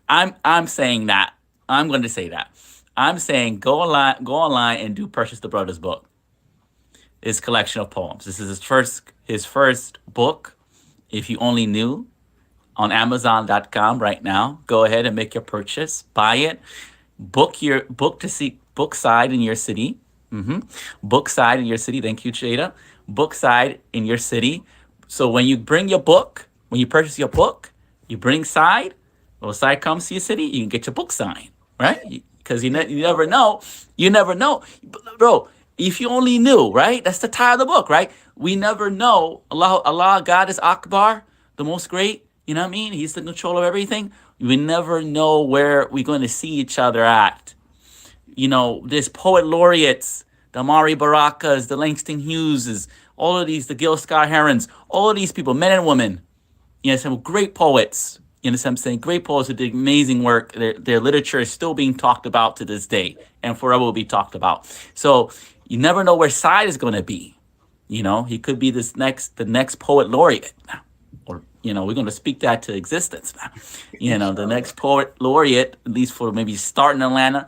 I'm saying that. I'm going to say that. I'm saying go online and do purchase the brother's book. his collection of poems. This is his first book. If you only knew, on Amazon.com right now. Go ahead and make your purchase. Buy it. Book Cyde in your city. Book Cyde in your city. Thank you, Jada. Book Cyde in your city. So when you purchase your book, you bring Cyde. Well, Cyde comes to your city, you can get your book signed, right? Because you never know. You never know. Bro, if you only knew, right? That's the title of the book, right? We never know. Allah, God is Akbar, the most great. You know what I mean? He's the control of everything. We never know where we're going to see each other at. You know, there's poet laureates, the Amari Barakas, the Langston Hugheses, all of these, the Gil Scott Herons, all of these people, men and women. You know, some great poets. You know what I'm saying? Great poets who did amazing work. Their literature is still being talked about to this day and forever will be talked about. So you never know where Cyde is going to be. You know, he could be the next poet laureate. Or, you know, we're going to speak that to existence. You know, the next poet laureate, at least for maybe start in Atlanta,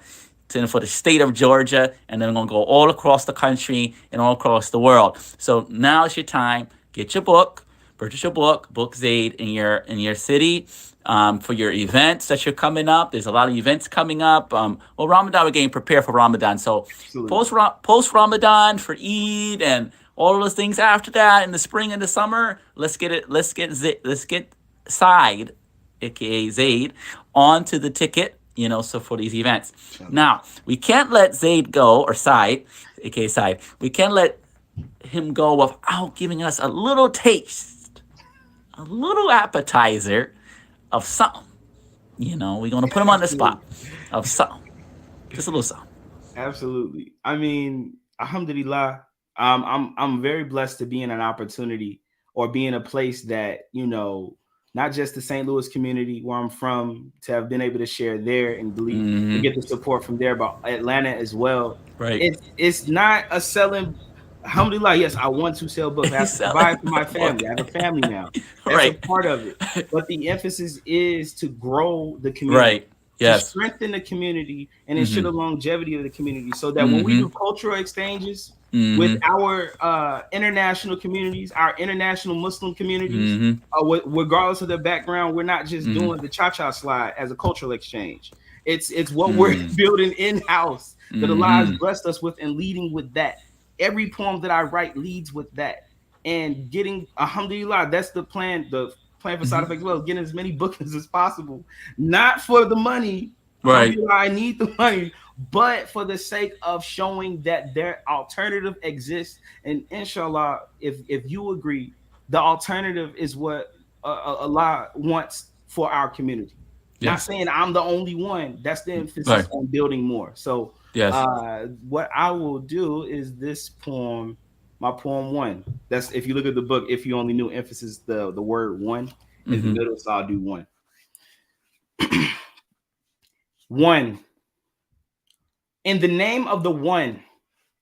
for the state of Georgia, and then we're going to go all across the country and all across the world. So now is your time. Get your book. Purchase your book, Poet Zaid, in your city, for your events that you're coming up. There's a lot of events coming up. Well, Ramadan, we're getting prepared for Ramadan. So post Ramadan for Eid and all of those things after that in the spring and the summer. Let's get Cyde, aka Zaid, onto the ticket. You know, so for these events. Now we can't let Zaid go, or Cyde, aka Cyde. We can't let him go without giving us a little taste. A little appetizer of something. You know, we're gonna put him on the spot of something. Just a little something. Absolutely. I mean, alhamdulillah, I'm very blessed to be in an opportunity or be in a place that, you know, not just the St. Louis community where I'm from, to have been able to share there and to get the support from there, but Atlanta as well. Right. It's not a selling. Alhamdulillah, yes, I want to sell books. I have to provide for my family. I have a family now. That's a part of it. But the emphasis is to grow the community. Right. Yes. To strengthen the community and ensure the longevity of the community, so that when we do cultural exchanges with our international communities, our international Muslim communities, regardless of their background, we're not just doing the cha-cha slide as a cultural exchange. It's what we're building in-house that Allah has blessed us with, and leading with that. Every poem that I write leads with that, and getting, alhamdulillah, that's the plan. The plan for Cyde Effect as well, getting as many bookings as possible, not for the money. Right. I need the money, but for the sake of showing that their alternative exists. And inshallah, if you agree, the alternative is what Allah wants for our community. Yes. Not saying I'm the only one. That's the emphasis on building more. So what I will do is this poem, my poem 1. That's, if you look at the book, if you only knew, emphasis the word 1 in the middle, so I'll do 1. 1. In the name of the one,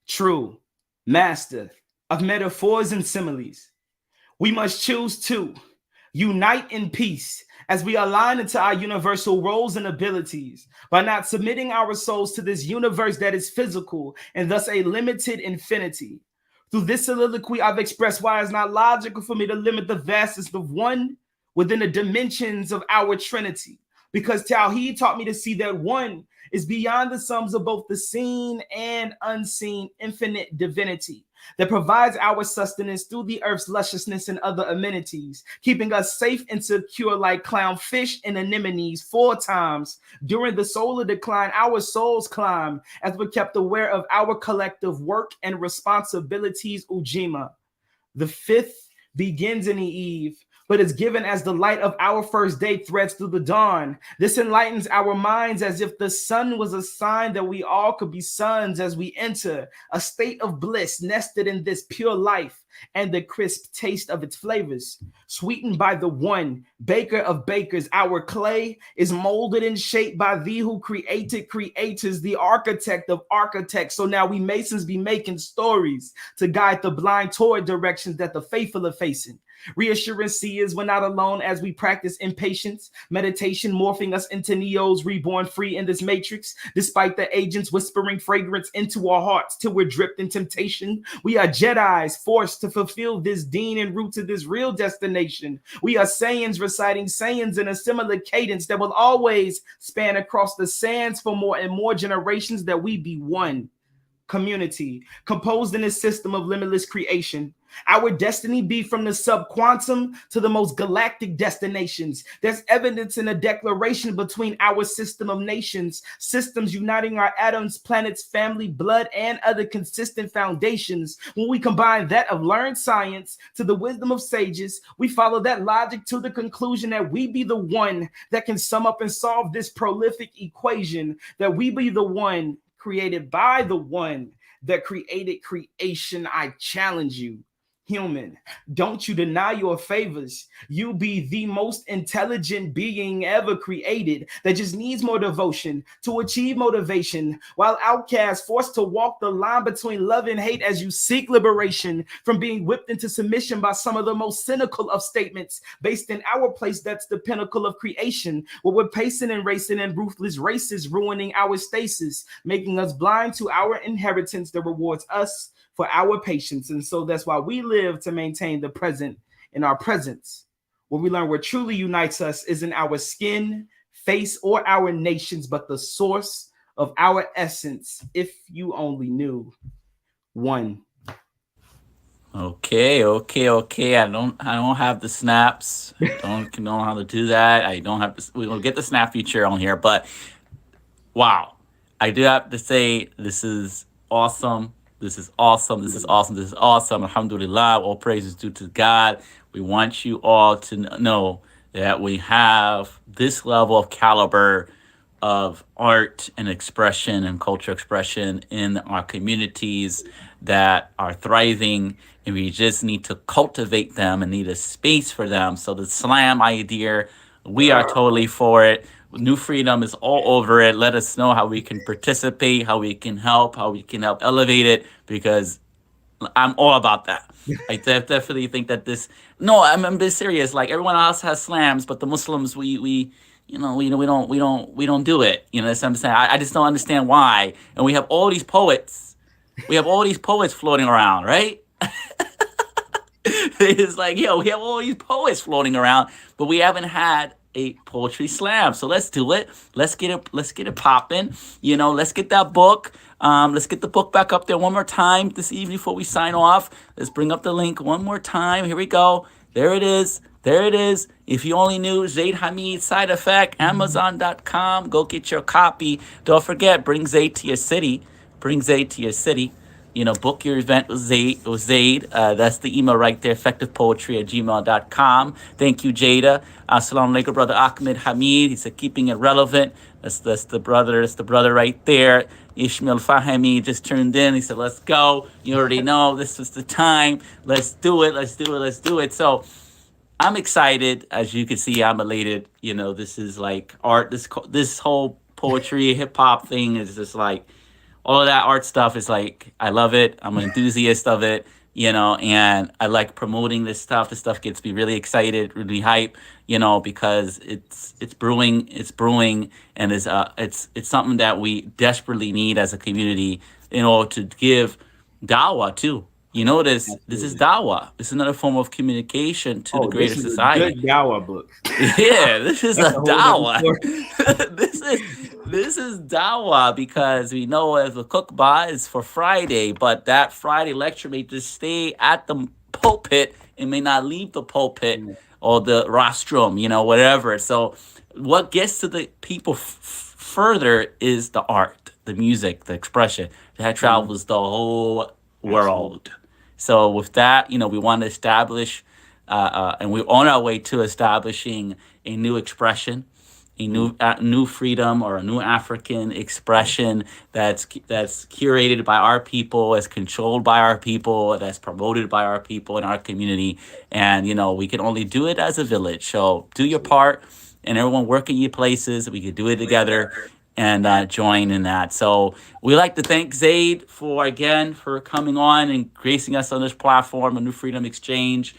true master of metaphors and similes, we must choose to unite in peace as we align into our universal roles and abilities, by not submitting our souls to this universe that is physical and thus a limited infinity. Through this soliloquy, I've expressed why it's not logical for me to limit the vastness of one within the dimensions of our Trinity, because Tawheed taught me to see that one is beyond the sums of both the seen and unseen infinite divinity that provides our sustenance through the earth's lusciousness and other amenities, keeping us safe and secure like clownfish and anemones. 4 times during the solar decline, our souls climb as we're kept aware of our collective work and responsibilities. Ujima. The 5th begins in the eve, but is given as the light of our first day threads through the dawn. This enlightens our minds as if the sun was a sign that we all could be sons as we enter a state of bliss nested in this pure life and the crisp taste of its flavors. Sweetened by the one, baker of bakers, our clay is molded and shaped by thee who created creators, the architect of architects. So now we masons be making stories to guide the blind toward directions that the faithful are facing. Reassurance is we're not alone as we practice impatience, meditation morphing us into neos reborn free in this matrix. Despite the agents whispering fragrance into our hearts till we're dripped in temptation, we are Jedis forced to fulfill this Deen en route to this real destination. We are Saiyans reciting Saiyans in a similar cadence that will always span across the sands for more and more generations, that we be one community composed in a system of limitless creation. Our destiny be from the subquantum to the most galactic destinations. There's evidence in a declaration between our system of nations, systems uniting our atoms, planets, family, blood, and other consistent foundations. When we combine that of learned science to the wisdom of sages, we follow that logic to the conclusion that we be the one that can sum up and solve this prolific equation, that we be the one created by the one that created creation. I challenge you, human, don't you deny your favors. You be the most intelligent being ever created that just needs more devotion to achieve motivation, while outcasts forced to walk the line between love and hate as you seek liberation from being whipped into submission by some of the most cynical of statements based in our place that's the pinnacle of creation, where we're pacing and racing in ruthless races, ruining our stasis, making us blind to our inheritance that rewards us for our patience. And so that's why we live to maintain the present in our presence. Where we learn what truly unites us isn't our skin, face, or our nations, but the source of our essence. If you only knew. One. Okay. I don't have the snaps. I don't know how to do that. I don't have. We will get the snap feature on here, but wow, I do have to say this is awesome. This is awesome. This is awesome. This is awesome. Alhamdulillah. All praises due to God. We want you all to know that we have this level of caliber of art and expression and culture expression in our communities that are thriving, and we just need to cultivate them and need a space for them. So the slam idea, we are totally for it. New Freedom is all over it. Let us know how we can participate, how we can help elevate it, because I'm all about that. I definitely think that this. No, I'm being serious. Like, everyone else has slams, but the Muslims, we don't do it. You know what I'm saying? I just don't understand why. And we have all these poets. We have all these poets floating around, right? It's like, yo, we have all these poets floating around, but we haven't had a poetry slam. So let's do it. Let's get it popping. You know, let's get that book. Let's get the book back up there one more time this evening before we sign off. Let's bring up the link one more time. Here we go. There it is. If you only knew, Zaid Hameed, Cyde Effect, Amazon.com. Go get your copy. Don't forget, bring Zaid to your city. You know, book your event with Zaid. That's the email right there, effectivepoetry@gmail.com. Thank you, Jada. Assalamu alaikum, brother Ahmed Hameed. He said, keeping it relevant. That's the brother right there. Ishmael Fahemi just turned in. He said, let's go. You already know this was the time. Let's do it. So I'm excited. As you can see, I'm elated. You know, this is like art. This whole poetry, hip hop thing is just like, all of that art stuff is like, I love it. I'm an enthusiast of it, you know, and I like promoting this stuff. This stuff gets me really excited, really hype, you know, because it's brewing, and it's something that we desperately need as a community in order to give dawah too. You know, this is dawah. This is another form of communication to the greater society. Good dawah book. Yeah, this is a dawah. This is dawah, because we know as the khutbah is for Friday, but that Friday lecture may just stay at the pulpit and may not leave the pulpit or the rostrum, you know, whatever. So what gets to the people further is the art, the music, the expression that travels the whole world. So with that, you know, we want to establish, and we're on our way to establishing a new expression, a new freedom, or a new African expression that's curated by our people, is controlled by our people, that's promoted by our people in our community. And, you know, we can only do it as a village. So do your part, and everyone work in your places. We can do it together. and join in that. So we like to thank Zaid for coming on and gracing us on this platform, a New Freedom Exchange.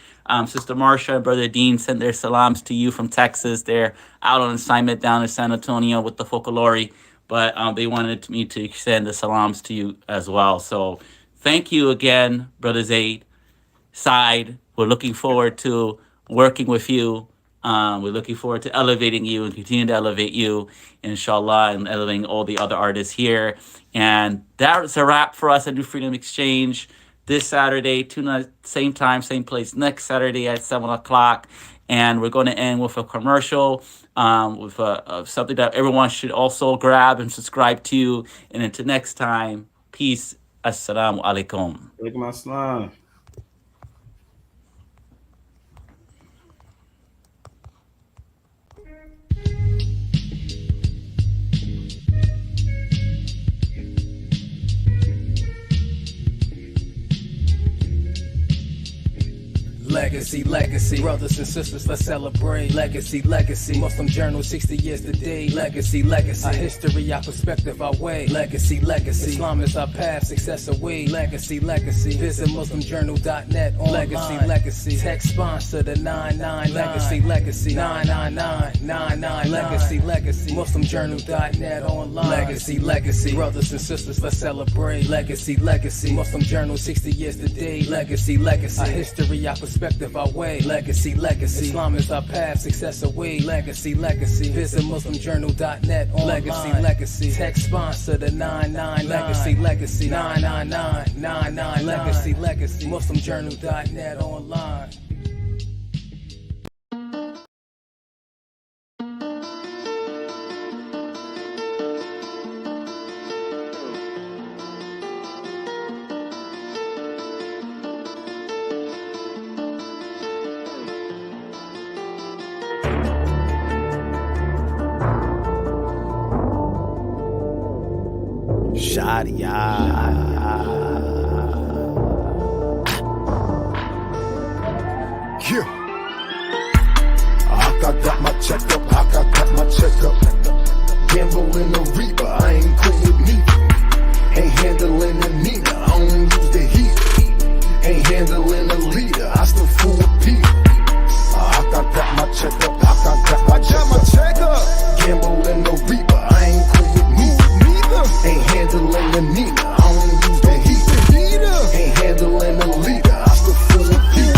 Sister Marsha and Brother Deen sent their salams to you from Texas. They're out on assignment down in San Antonio with the Folklore, but they wanted me to extend the salams to you as well. So thank you again, Brother Zaid. Cyde, we're looking forward to working with you. We're looking forward to elevating you and continuing to elevate you, inshallah, and elevating all the other artists here. And that's a wrap for us at New Freedom Exchange this Saturday, same time, same place, next Saturday at 7 o'clock. And we're going to end with a commercial, with something that everyone should also grab and subscribe to. And until next time, peace. Assalamu alaikum. Alaikum assalam. Legacy, legacy, brothers and sisters, let's celebrate. Legacy, legacy, Muslim Journal, 60 years today. Legacy, legacy, our history, our perspective, our way. Legacy, legacy, Islam is our path, success away. Legacy, legacy, visit MuslimJournal.net online. Legacy, legacy, text sponsor the 999. Legacy, legacy, 999. Legacy, legacy, MuslimJournal.net online. Legacy, legacy, brothers and sisters, let's celebrate. Legacy, legacy, Muslim Journal, 60 years today. Legacy, legacy, our history, our perspective, our way. Legacy, legacy, Islam is our path, success away. Legacy, legacy, visit MuslimJournal.net online. Legacy, legacy, text sponsor the 999. Legacy, legacy, 999. Legacy, legacy, MuslimJournal.net online. I got my checkup, I got my checkup. Gamble in the Reaper, I ain't cool with neither. Ain't handling the Nina, I don't use the heat. Ain't handling the leader, I still fool with Peter. I got my checkup, I got my checkup. Gamble in the Reaper, I ain't cool with neither. Ain't handling the Nina, I don't use the heat. Ain't handling the leader, I still fool with Peter.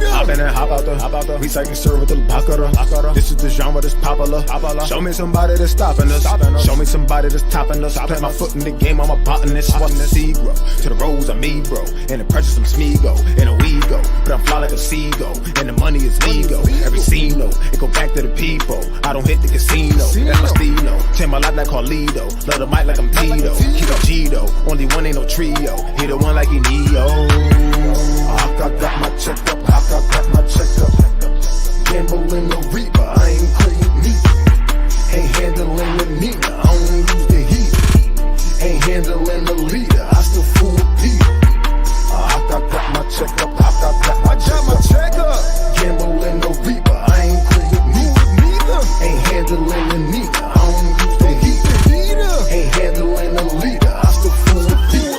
Hop in and hop out the recycling server with the bakara. This is the genre that's popular. Show me somebody that's stopping us. Show me somebody that's topping us. Plant my foot in the game, I'm a botanist. Watching the seed grow. To the rose, I'm me, bro. And the pressure, some Smeego. And a we go. But I'm fly like a seagull. And the money is legal. Every scene, though, it go back to the people. I don't hit the casino. That's my stilo. Change my life like Carlito. Love the mic like I'm Tito. Keep it Gito. Only one ain't no trio. He the one like he Neo. I got my checkup, I got my checkup. Gamble in the Reaper, I ain't cool with neither. Ain't handling the Nina, I don't use the heat. Ain't handling the leader, I still fool with Peter. I got my checkup, I got my checkup. Gamble in the Reaper, I ain't cool with neither. Ain't handling the Nina, I don't use the heat. Ain't handling the leader, I still fool with Peter.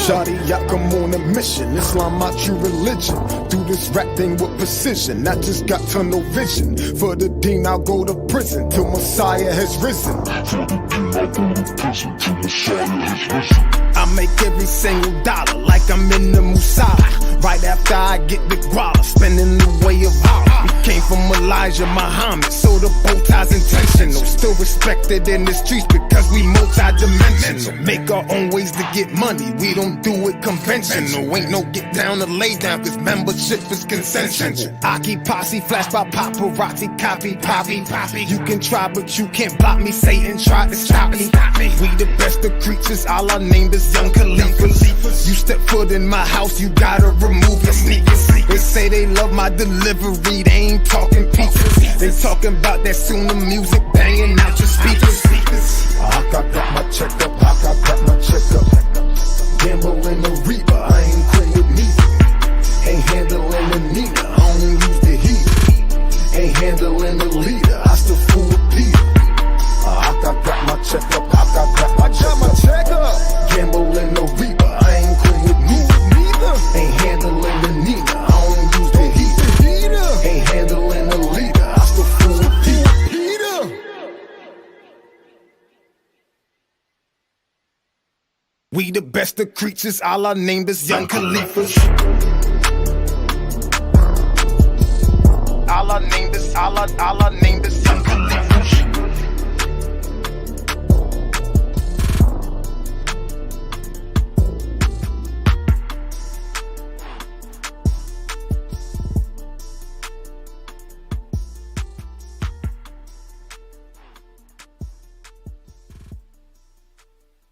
Shawty, I come on a mission. Islam, my true religion. Do this rap thing with precision. I just got tunnel vision. For the Deen, I'll go to prison till Messiah has risen. I make every single dollar like I'm in the Musala. Right after I get the guala, spending the way of Allah. We came from Elijah Muhammad, so the bow tie's intentional. Still respected in the streets because we multi-dimensional. Make our own ways to get money, we don't do it conventional. Ain't no get down or lay down, cause membership is consensual. I keep posse, flash by paparazzi, copy, poppy. You can try, but you can't block me. Satan tried to stop me. We the best of creatures, Allah named us young Khalifa. You step foot in my house, you gotta remove your sneakers. They say they love my delivery, they ain't talking pieces. They talking about that sooner music banging out your speakers. I got my checkup, I got my checkup. Gamble in the Reaper, I ain't cool with neither. Ain't handling the Nina, I don't use the heat. Ain't handling the leader, I still fool with Peter. I got my checkup. We the best of creatures, Allah named us young Khalifas. Allah named us